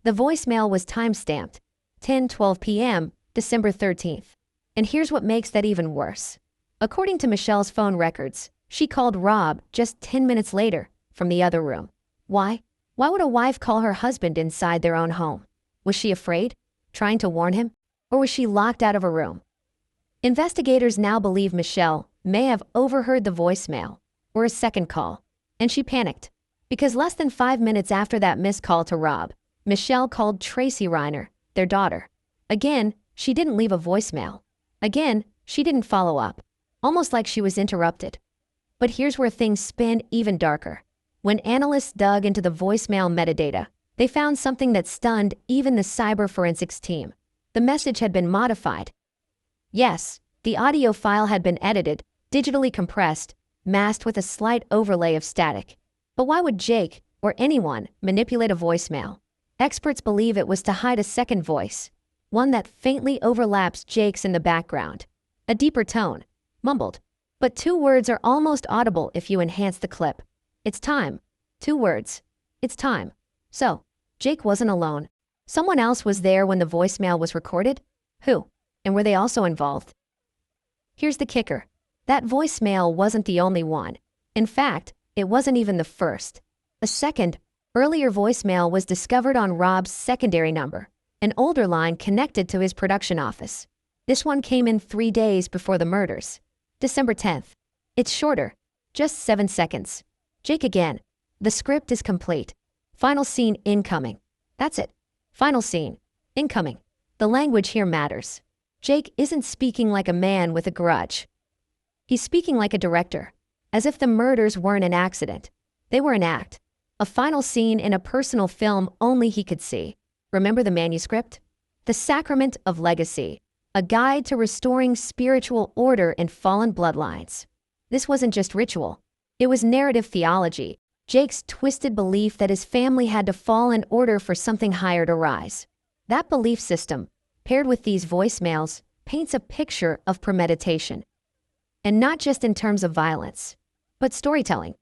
The voicemail was time-stamped, 10:12 p.m., December 13th. And here's what makes that even worse. According to Michelle's phone records, she called Rob just 10 minutes later from the other room. Why? Why would a wife call her husband inside their own home? Was she afraid? Trying to warn him? Or was she locked out of a room? Investigators now believe Michelle may have overheard the voicemail, or a second call, and she panicked. Because less than 5 minutes after that missed call to Rob, Michelle called Tracy Reiner, their daughter. Again, she didn't leave a voicemail. Again, she didn't follow up. Almost like she was interrupted. But here's where things spin even darker. When analysts dug into the voicemail metadata, they found something that stunned even the cyber forensics team. The message had been modified. Yes, the audio file had been edited, digitally compressed, masked with a slight overlay of static. But why would Jake, or anyone, manipulate a voicemail? Experts believe it was to hide a second voice, one that faintly overlaps Jake's in the background. A deeper tone, mumbled. But 2 words are almost audible if you enhance the clip. It's time. 2 words. It's time. So, Jake wasn't alone. Someone else was there when the voicemail was recorded? Who? And were they also involved? Here's the kicker. That voicemail wasn't the only one. In fact, it wasn't even the first. A second, earlier voicemail was discovered on Rob's secondary number, an older line connected to his production office. This one came in 3 days before the murders. December 10th. It's shorter, just 7 seconds. Jake again. The script is complete. Final scene incoming. That's it. Final scene. Incoming. The language here matters. Jake isn't speaking like a man with a grudge. He's speaking like a director, as if the murders weren't an accident. They were an act. A final scene in a personal film only he could see. Remember the manuscript? The Sacrament of Legacy. A guide to restoring spiritual order in fallen bloodlines. This wasn't just ritual. It was narrative theology. Jake's twisted belief that his family had to fall in order for something higher to rise. That belief system, paired with these voicemails, paints a picture of premeditation. And not just in terms of violence, but storytelling.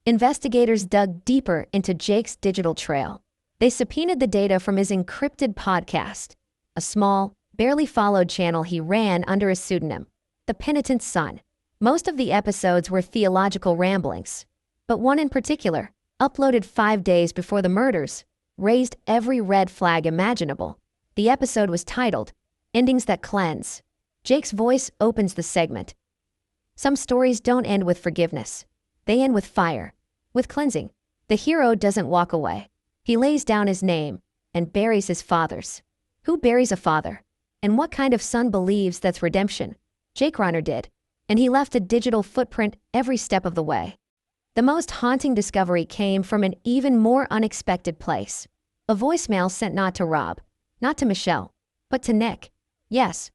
Investigators dug deeper into Jake's digital trail. They subpoenaed the data from his encrypted podcast, a small, barely followed channel he ran under a pseudonym, The Penitent Son. Most of the episodes were theological ramblings, but one in particular, uploaded 5 days before the murders, raised every red flag imaginable. The episode was titled, Endings That Cleanse. Jake's voice opens the segment. Some stories don't end with forgiveness. They end with fire, with cleansing. The hero doesn't walk away. He lays down his name and buries his father's. Who buries a father? And what kind of son believes that's redemption? Jake Reiner did, and he left a digital footprint every step of the way. The most haunting discovery came from an even more unexpected place. A voicemail sent not to Rob, not to Michelle, but to Nick. Yes.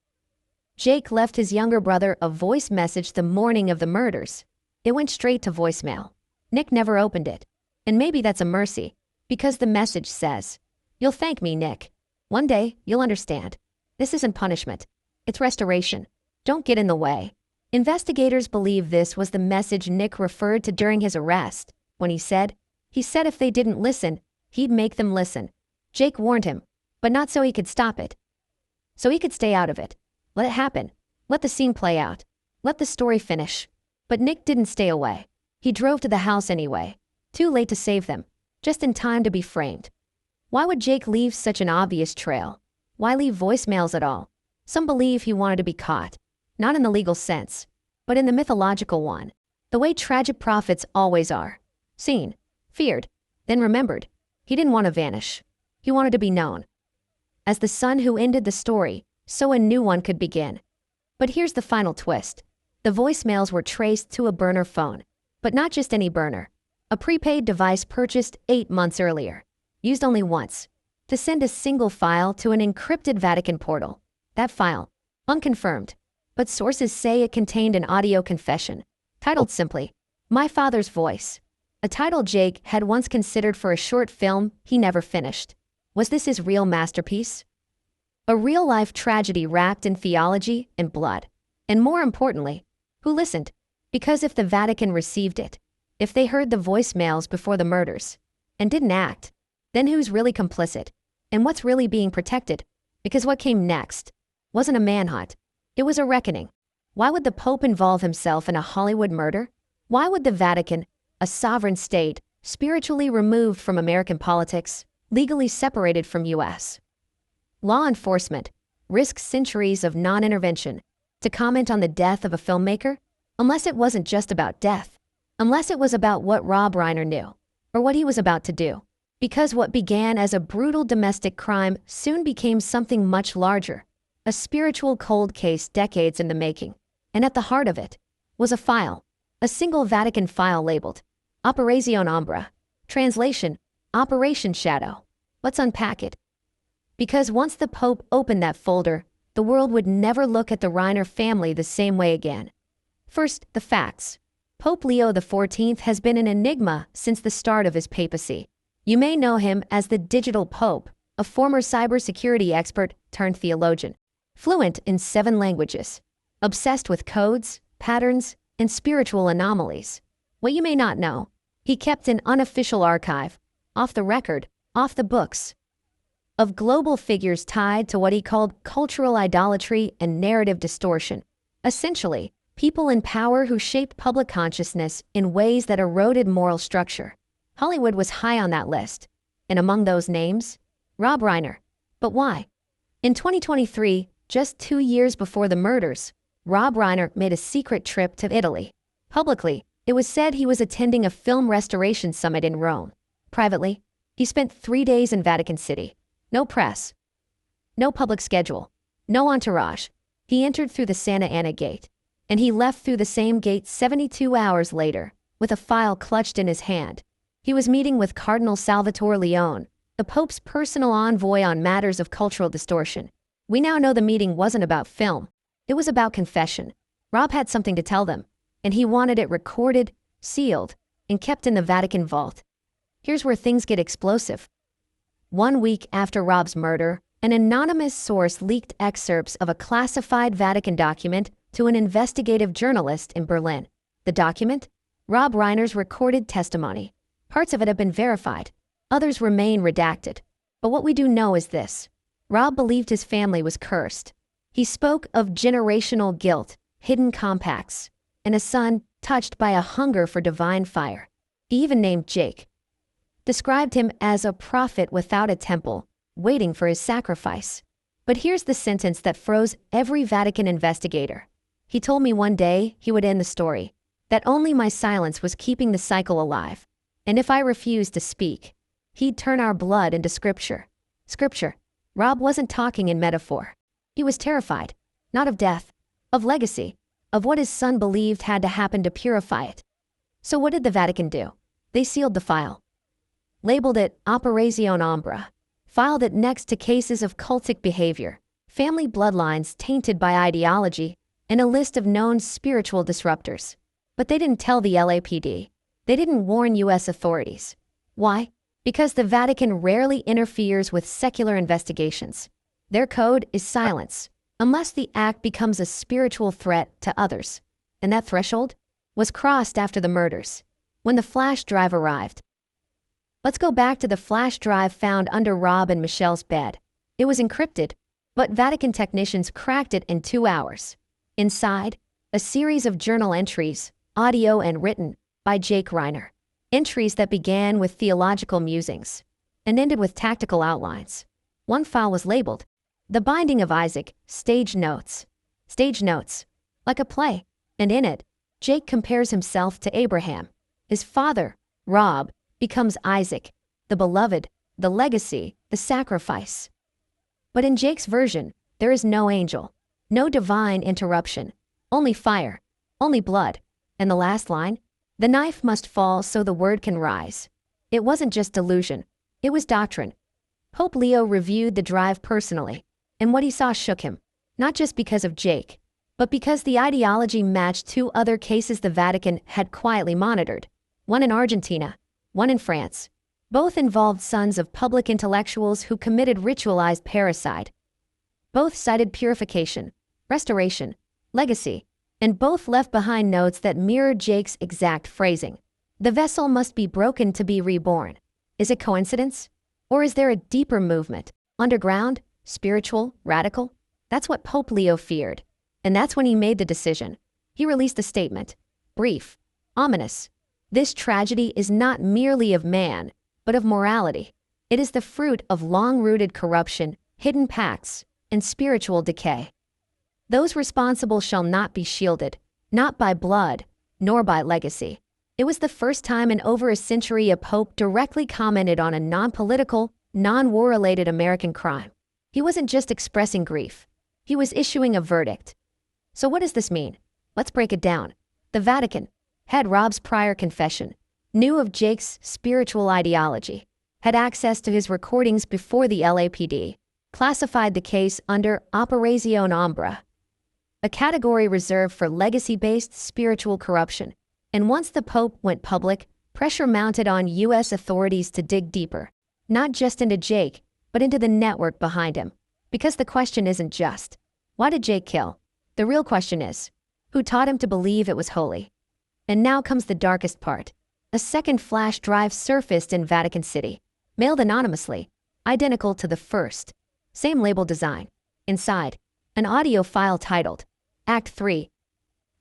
Jake left his younger brother a voice message the morning of the murders. It went straight to voicemail. Nick never opened it. And maybe that's a mercy, because the message says, "You'll thank me, Nick. One day, you'll understand. This isn't punishment. It's restoration. Don't get in the way." Investigators believe this was the message Nick referred to during his arrest, when he said if they didn't listen, he'd make them listen. Jake warned him, but not so he could stop it. So he could stay out of it. Let it happen. Let the scene play out. Let the story finish. But Nick didn't stay away. He drove to the house anyway. Too late to save them. Just in time to be framed. Why would Jake leave such an obvious trail? Why leave voicemails at all? Some believe he wanted to be caught. Not in the legal sense, but in the mythological one. The way tragic prophets always are. Seen, feared, then remembered. He didn't want to vanish. He wanted to be known. As the son who ended the story, so a new one could begin. But here's the final twist. The voicemails were traced to a burner phone. But not just any burner. A prepaid device purchased 8 months earlier. Used only once. To send a single file to an encrypted Vatican portal. That file, unconfirmed. But sources say it contained an audio confession, titled simply, My Father's Voice. A title Jake had once considered for a short film he never finished. Was this his real masterpiece? A real-life tragedy wrapped in theology and blood. And more importantly, who listened? Because if the Vatican received it, if they heard the voicemails before the murders, and didn't act, then who's really complicit? And what's really being protected? Because what came next wasn't a manhunt. It was a reckoning. Why would the Pope involve himself in a Hollywood murder? Why would the Vatican, a sovereign state, spiritually removed from American politics, legally separated from U.S. law enforcement, risk centuries of non-intervention to comment on the death of a filmmaker? Unless it wasn't just about death. Unless it was about what Rob Reiner knew, or what he was about to do. Because what began as a brutal domestic crime soon became something much larger. A spiritual cold case decades in the making. And at the heart of it was a file. A single Vatican file labeled Operación Umbra. Translation, Operation Shadow. Let's unpack it. Because once the Pope opened that folder, the world would never look at the Reiner family the same way again. First, the facts. Pope Leo XIV has been an enigma since the start of his papacy. You may know him as the Digital Pope, a former cybersecurity expert turned theologian. Fluent in 7 languages. Obsessed with codes, patterns, and spiritual anomalies. What you may not know, he kept an unofficial archive, off the record, off the books, of global figures tied to what he called cultural idolatry and narrative distortion. Essentially, people in power who shaped public consciousness in ways that eroded moral structure. Hollywood was high on that list. And among those names, Rob Reiner. But why? In 2023, just 2 years before the murders, Rob Reiner made a secret trip to Italy. Publicly, it was said he was attending a film restoration summit in Rome. Privately, he spent 3 days in Vatican City. No press. No public schedule. No entourage. He entered through the Santa Ana gate. And he left through the same gate 72 hours later, with a file clutched in his hand. He was meeting with Cardinal Salvatore Leone, the Pope's personal envoy on matters of cultural distortion. We now know the meeting wasn't about film. It was about confession. Rob had something to tell them, and he wanted it recorded, sealed, and kept in the Vatican vault. Here's where things get explosive. 1 week after Rob's murder, an anonymous source leaked excerpts of a classified Vatican document to an investigative journalist in Berlin. The document? Rob Reiner's recorded testimony. Parts of it have been verified. Others remain redacted. But what we do know is this. Rob believed his family was cursed. He spoke of generational guilt, hidden compacts, and a son touched by a hunger for divine fire. He even named Jake. described him as a prophet without a temple, waiting for his sacrifice. But here's the sentence that froze every Vatican investigator. He told me one day he would end the story, that only my silence was keeping the cycle alive, and if I refused to speak, he'd turn our blood into scripture. Scripture. Rob wasn't talking in metaphor. He was terrified, not of death, of legacy, of what his son believed had to happen to purify it. So what did the Vatican do? They sealed the file, labeled it Operazione Ombra, filed it next to cases of cultic behavior, family bloodlines tainted by ideology, and a list of known spiritual disruptors. But they didn't tell the LAPD. They didn't warn U.S. authorities. Why? Because the Vatican rarely interferes with secular investigations. Their code is silence, unless the act becomes a spiritual threat to others. And that threshold was crossed after the murders, when the flash drive arrived. Let's go back to the flash drive found under Rob and Michelle's bed. It was encrypted, but Vatican technicians cracked it in 2 hours. Inside, a series of journal entries, audio and written, by Jake Reiner. Entries that began with theological musings and ended with tactical outlines. One file was labeled, The Binding of Isaac, Stage Notes. Stage Notes, like a play. And in it, Jake compares himself to Abraham. His father, Rob, becomes Isaac, the beloved, the legacy, the sacrifice. But in Jake's version, there is no angel, no divine interruption, only fire, only blood. And the last line, the knife must fall so the word can rise. It wasn't just delusion, it was doctrine. Pope Leo reviewed the drive personally, and what he saw shook him, not just because of Jake, but because the ideology matched 2 other cases the Vatican had quietly monitored, one in Argentina, one in France. Both involved sons of public intellectuals who committed ritualized parricide. Both cited purification, restoration, legacy, and both left behind notes that mirrored Jake's exact phrasing. The vessel must be broken to be reborn. Is it coincidence? Or is there a deeper movement? Underground? Spiritual? Radical? That's what Pope Leo feared. And that's when he made the decision. He released a statement. Brief. Ominous. This tragedy is not merely of man, but of morality. It is the fruit of long-rooted corruption, hidden pacts, and spiritual decay. Those responsible shall not be shielded, not by blood, nor by legacy. It was the first time in over a century a pope directly commented on a non-political, non-war-related American crime. He wasn't just expressing grief. He was issuing a verdict. So what does this mean? Let's break it down. The Vatican had Rob's prior confession, knew of Jake's spiritual ideology, had access to his recordings before the LAPD, classified the case under Operazione Ombra, a category reserved for legacy-based spiritual corruption. And once the Pope went public, pressure mounted on U.S. authorities to dig deeper, not just into Jake, but into the network behind him. Because the question isn't just, why did Jake kill? The real question is, who taught him to believe it was holy? And now comes the darkest part. A second flash drive surfaced in Vatican City, mailed anonymously, identical to the first. Same label design. Inside, an audio file titled, Act 3.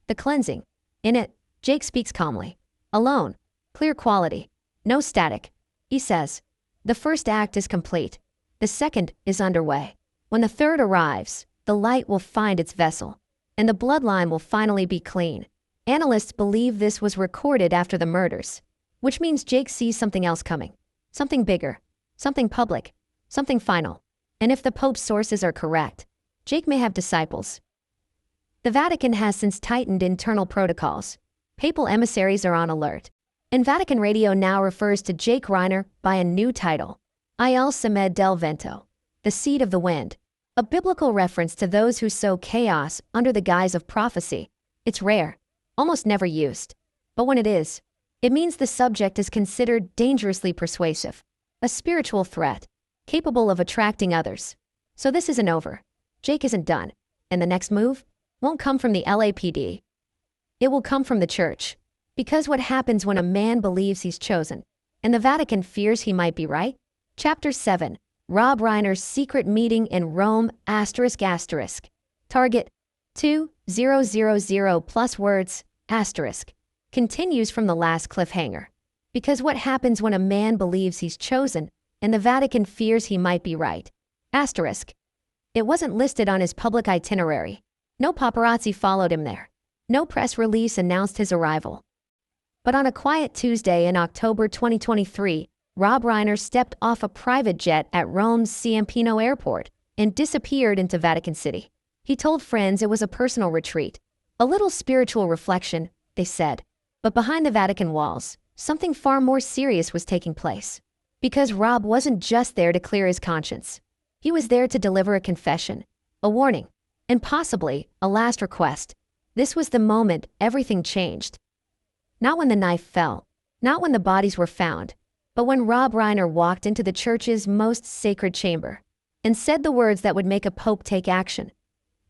The Cleansing. In it, Jake speaks calmly. Alone. Clear quality. No static. He says, the first act is complete. The second is underway. When the third arrives, the light will find its vessel, and the bloodline will finally be clean. Analysts believe this was recorded after the murders, which means Jake sees something else coming. Something bigger. Something public. Something final. And if the Pope's sources are correct, Jake may have disciples. The Vatican has since tightened internal protocols. Papal emissaries are on alert. And Vatican Radio now refers to Jake Reiner by a new title, Il Semed del Vento, the seed of the wind, a biblical reference to those who sow chaos under the guise of prophecy. It's rare, almost never used. But when it is, it means the subject is considered dangerously persuasive, a spiritual threat, capable of attracting others. So this isn't over. Jake isn't done. And the next move won't come from the LAPD. It will come from the church. Because what happens when a man believes he's chosen, and the Vatican fears he might be right? Chapter 7. Rob Reiner's secret meeting in Rome, ***. Target 2000 plus words, ***. Continues from the last cliffhanger. Because what happens when a man believes he's chosen, and the Vatican fears he might be right? Asterisk. It wasn't listed on his public itinerary. No paparazzi followed him there. No press release announced his arrival. But on a quiet Tuesday in October 2023, Rob Reiner stepped off a private jet at Rome's Ciampino Airport and disappeared into Vatican City. He told friends it was a personal retreat, a little spiritual reflection, they said. But behind the Vatican walls, something far more serious was taking place. Because Rob wasn't just there to clear his conscience. He was there to deliver a confession, a warning, and possibly a last request. This was the moment everything changed. Not when the knife fell, not when the bodies were found, but when Rob Reiner walked into the church's most sacred chamber and said the words that would make a pope take action.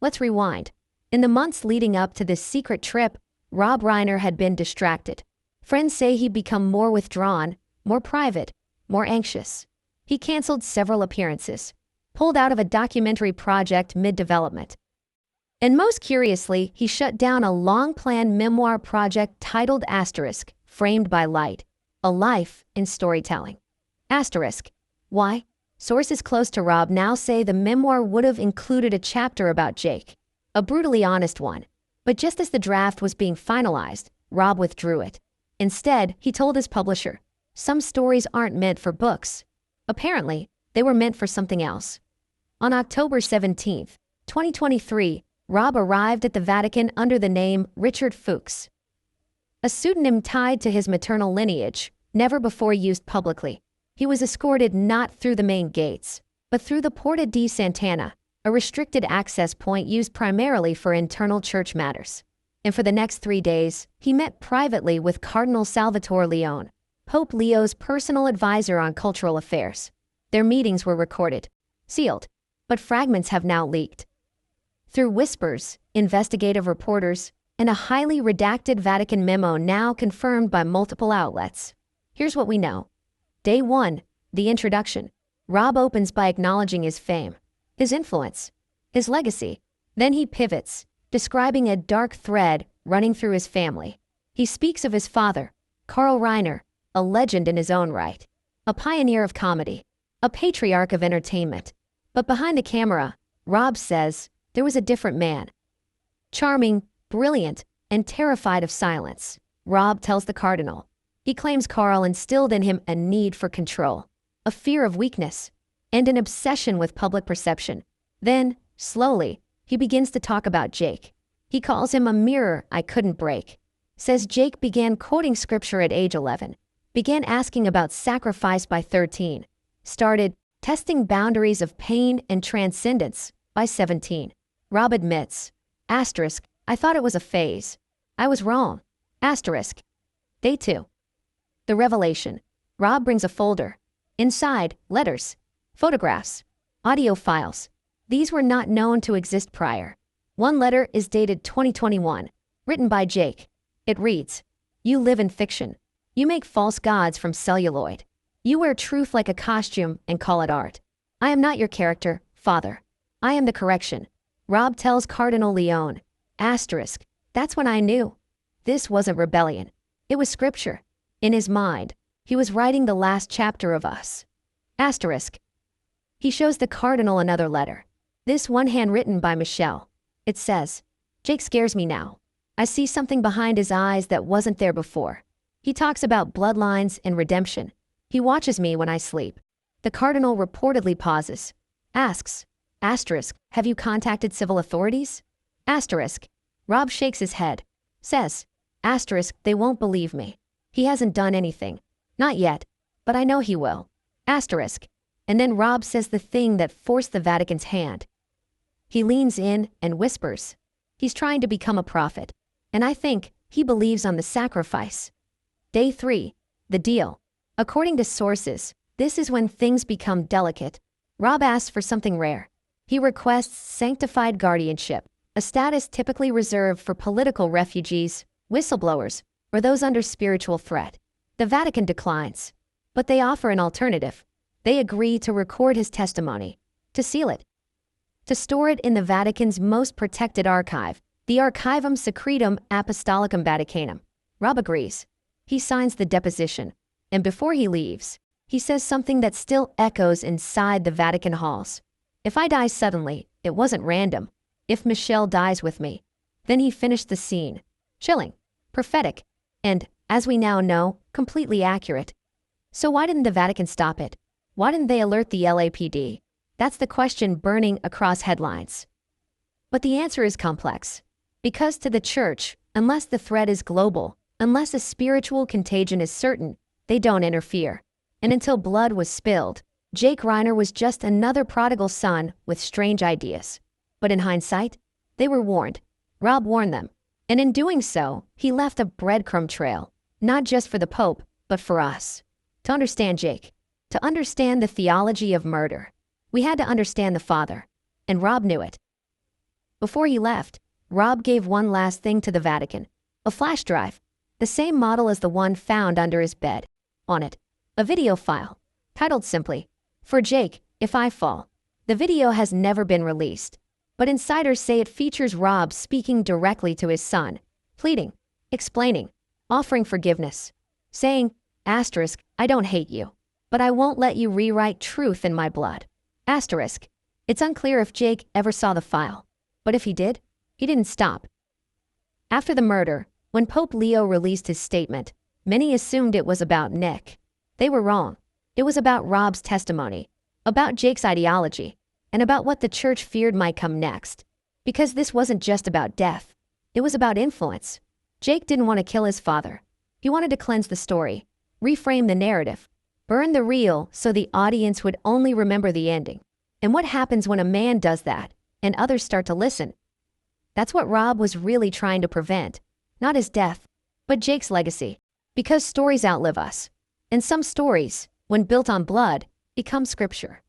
Let's rewind. In the months leading up to this secret trip, Rob Reiner had been distracted. Friends say he'd become more withdrawn, more private, more anxious. He canceled several appearances, pulled out of a documentary project mid-development. And most curiously, he shut down a long-planned memoir project titled Asterisk, Framed by Light, A Life in Storytelling. Asterisk. Why? Sources close to Rob now say the memoir would have included a chapter about Jake, a brutally honest one. But just as the draft was being finalized, Rob withdrew it. Instead, he told his publisher, some stories aren't meant for books. Apparently, they were meant for something else. On October 17, 2023, Rob arrived at the Vatican under the name Richard Fuchs, a pseudonym tied to his maternal lineage, never before used publicly. He was escorted not through the main gates, but through the Porta di Sant'Anna, a restricted access point used primarily for internal church matters. And for the next 3 days, he met privately with Cardinal Salvatore Leone, Pope Leo's personal advisor on cultural affairs. Their meetings were recorded, sealed, but fragments have now leaked. Through whispers, investigative reporters, and a highly redacted Vatican memo now confirmed by multiple outlets. Here's what we know. Day 1, the introduction. Rob opens by acknowledging his fame, his influence, his legacy. Then he pivots, describing a dark thread running through his family. He speaks of his father, Carl Reiner, a legend in his own right, a pioneer of comedy, a patriarch of entertainment. But behind the camera, Rob says, there was a different man. Charming, brilliant, and terrified of silence, Rob tells the cardinal. He claims Carl instilled in him a need for control, a fear of weakness, and an obsession with public perception. Then, slowly, he begins to talk about Jake. He calls him a mirror I couldn't break. Says Jake began quoting scripture at age 11, began asking about sacrifice by 13, started testing boundaries of pain and transcendence by 17. Rob admits, asterisk, I thought it was a phase. I was wrong. Asterisk. Day 2. The revelation. Rob brings a folder. Inside, letters, photographs, audio files. These were not known to exist prior. One letter is dated 2021, written by Jake. It reads, you live in fiction. You make false gods from celluloid. You wear truth like a costume and call it art. I am not your character, Father. I am the correction. Rob tells Cardinal Leone, asterisk, that's when I knew. This wasn't rebellion. It was scripture. In his mind, he was writing the last chapter of Us. Asterisk. He shows the cardinal another letter. This one handwritten by Michelle. It says, Jake scares me now. I see something behind his eyes that wasn't there before. He talks about bloodlines and redemption. He watches me when I sleep. The cardinal reportedly pauses, asks, asterisk, have you contacted civil authorities? Asterisk. Rob shakes his head, says, asterisk, they won't believe me. He hasn't done anything. Not yet, but I know he will. Asterisk. And then Rob says the thing that forced the Vatican's hand. He leans in and whispers. He's trying to become a prophet. And I think he believes on the sacrifice. Day 3. The deal. According to sources, this is when things become delicate. Rob asks for something rare. He requests sanctified guardianship, a status typically reserved for political refugees, whistleblowers, or those under spiritual threat. The Vatican declines, but they offer an alternative. They agree to record his testimony, to seal it, to store it in the Vatican's most protected archive, the Archivum Secretum Apostolicum Vaticanum. Rob agrees. He signs the deposition, And before he leaves, he says something that still echoes inside the Vatican halls. If I die suddenly, it wasn't random. If Michelle dies with me. Then he finished the scene. Chilling, prophetic, and, as we now know, completely accurate. So why didn't the Vatican stop it? Why didn't they alert the LAPD? That's the question burning across headlines. But the answer is complex. Because to the church, unless the threat is global, unless a spiritual contagion is certain, they don't interfere. And until blood was spilled, Jake Reiner was just another prodigal son with strange ideas. But in hindsight, they were warned. Rob warned them. And in doing so, he left a breadcrumb trail, not just for the Pope, but for us. To understand Jake, to understand the theology of murder, we had to understand the Father. And Rob knew it. Before he left, Rob gave one last thing to the Vatican, a flash drive, the same model as the one found under his bed. On it, a video file, titled simply, "For Jake, If I Fall." The video has never been released, but insiders say it features Rob speaking directly to his son, pleading, explaining, offering forgiveness, saying, asterisk, "I don't hate you, but I won't let you rewrite truth in my blood." Asterisk. It's unclear if Jake ever saw the file, but if he did, he didn't stop. After the murder, when Pope Leo released his statement, many assumed it was about Nick. They were wrong. It was about Rob's testimony, about Jake's ideology, and about what the church feared might come next. Because this wasn't just about death. It was about influence. Jake didn't want to kill his father. He wanted to cleanse the story, reframe the narrative, burn the reel so the audience would only remember the ending. And what happens when a man does that, and others start to listen? That's what Rob was really trying to prevent. Not his death, but Jake's legacy. Because stories outlive us. And some stories, when built on blood, become scripture.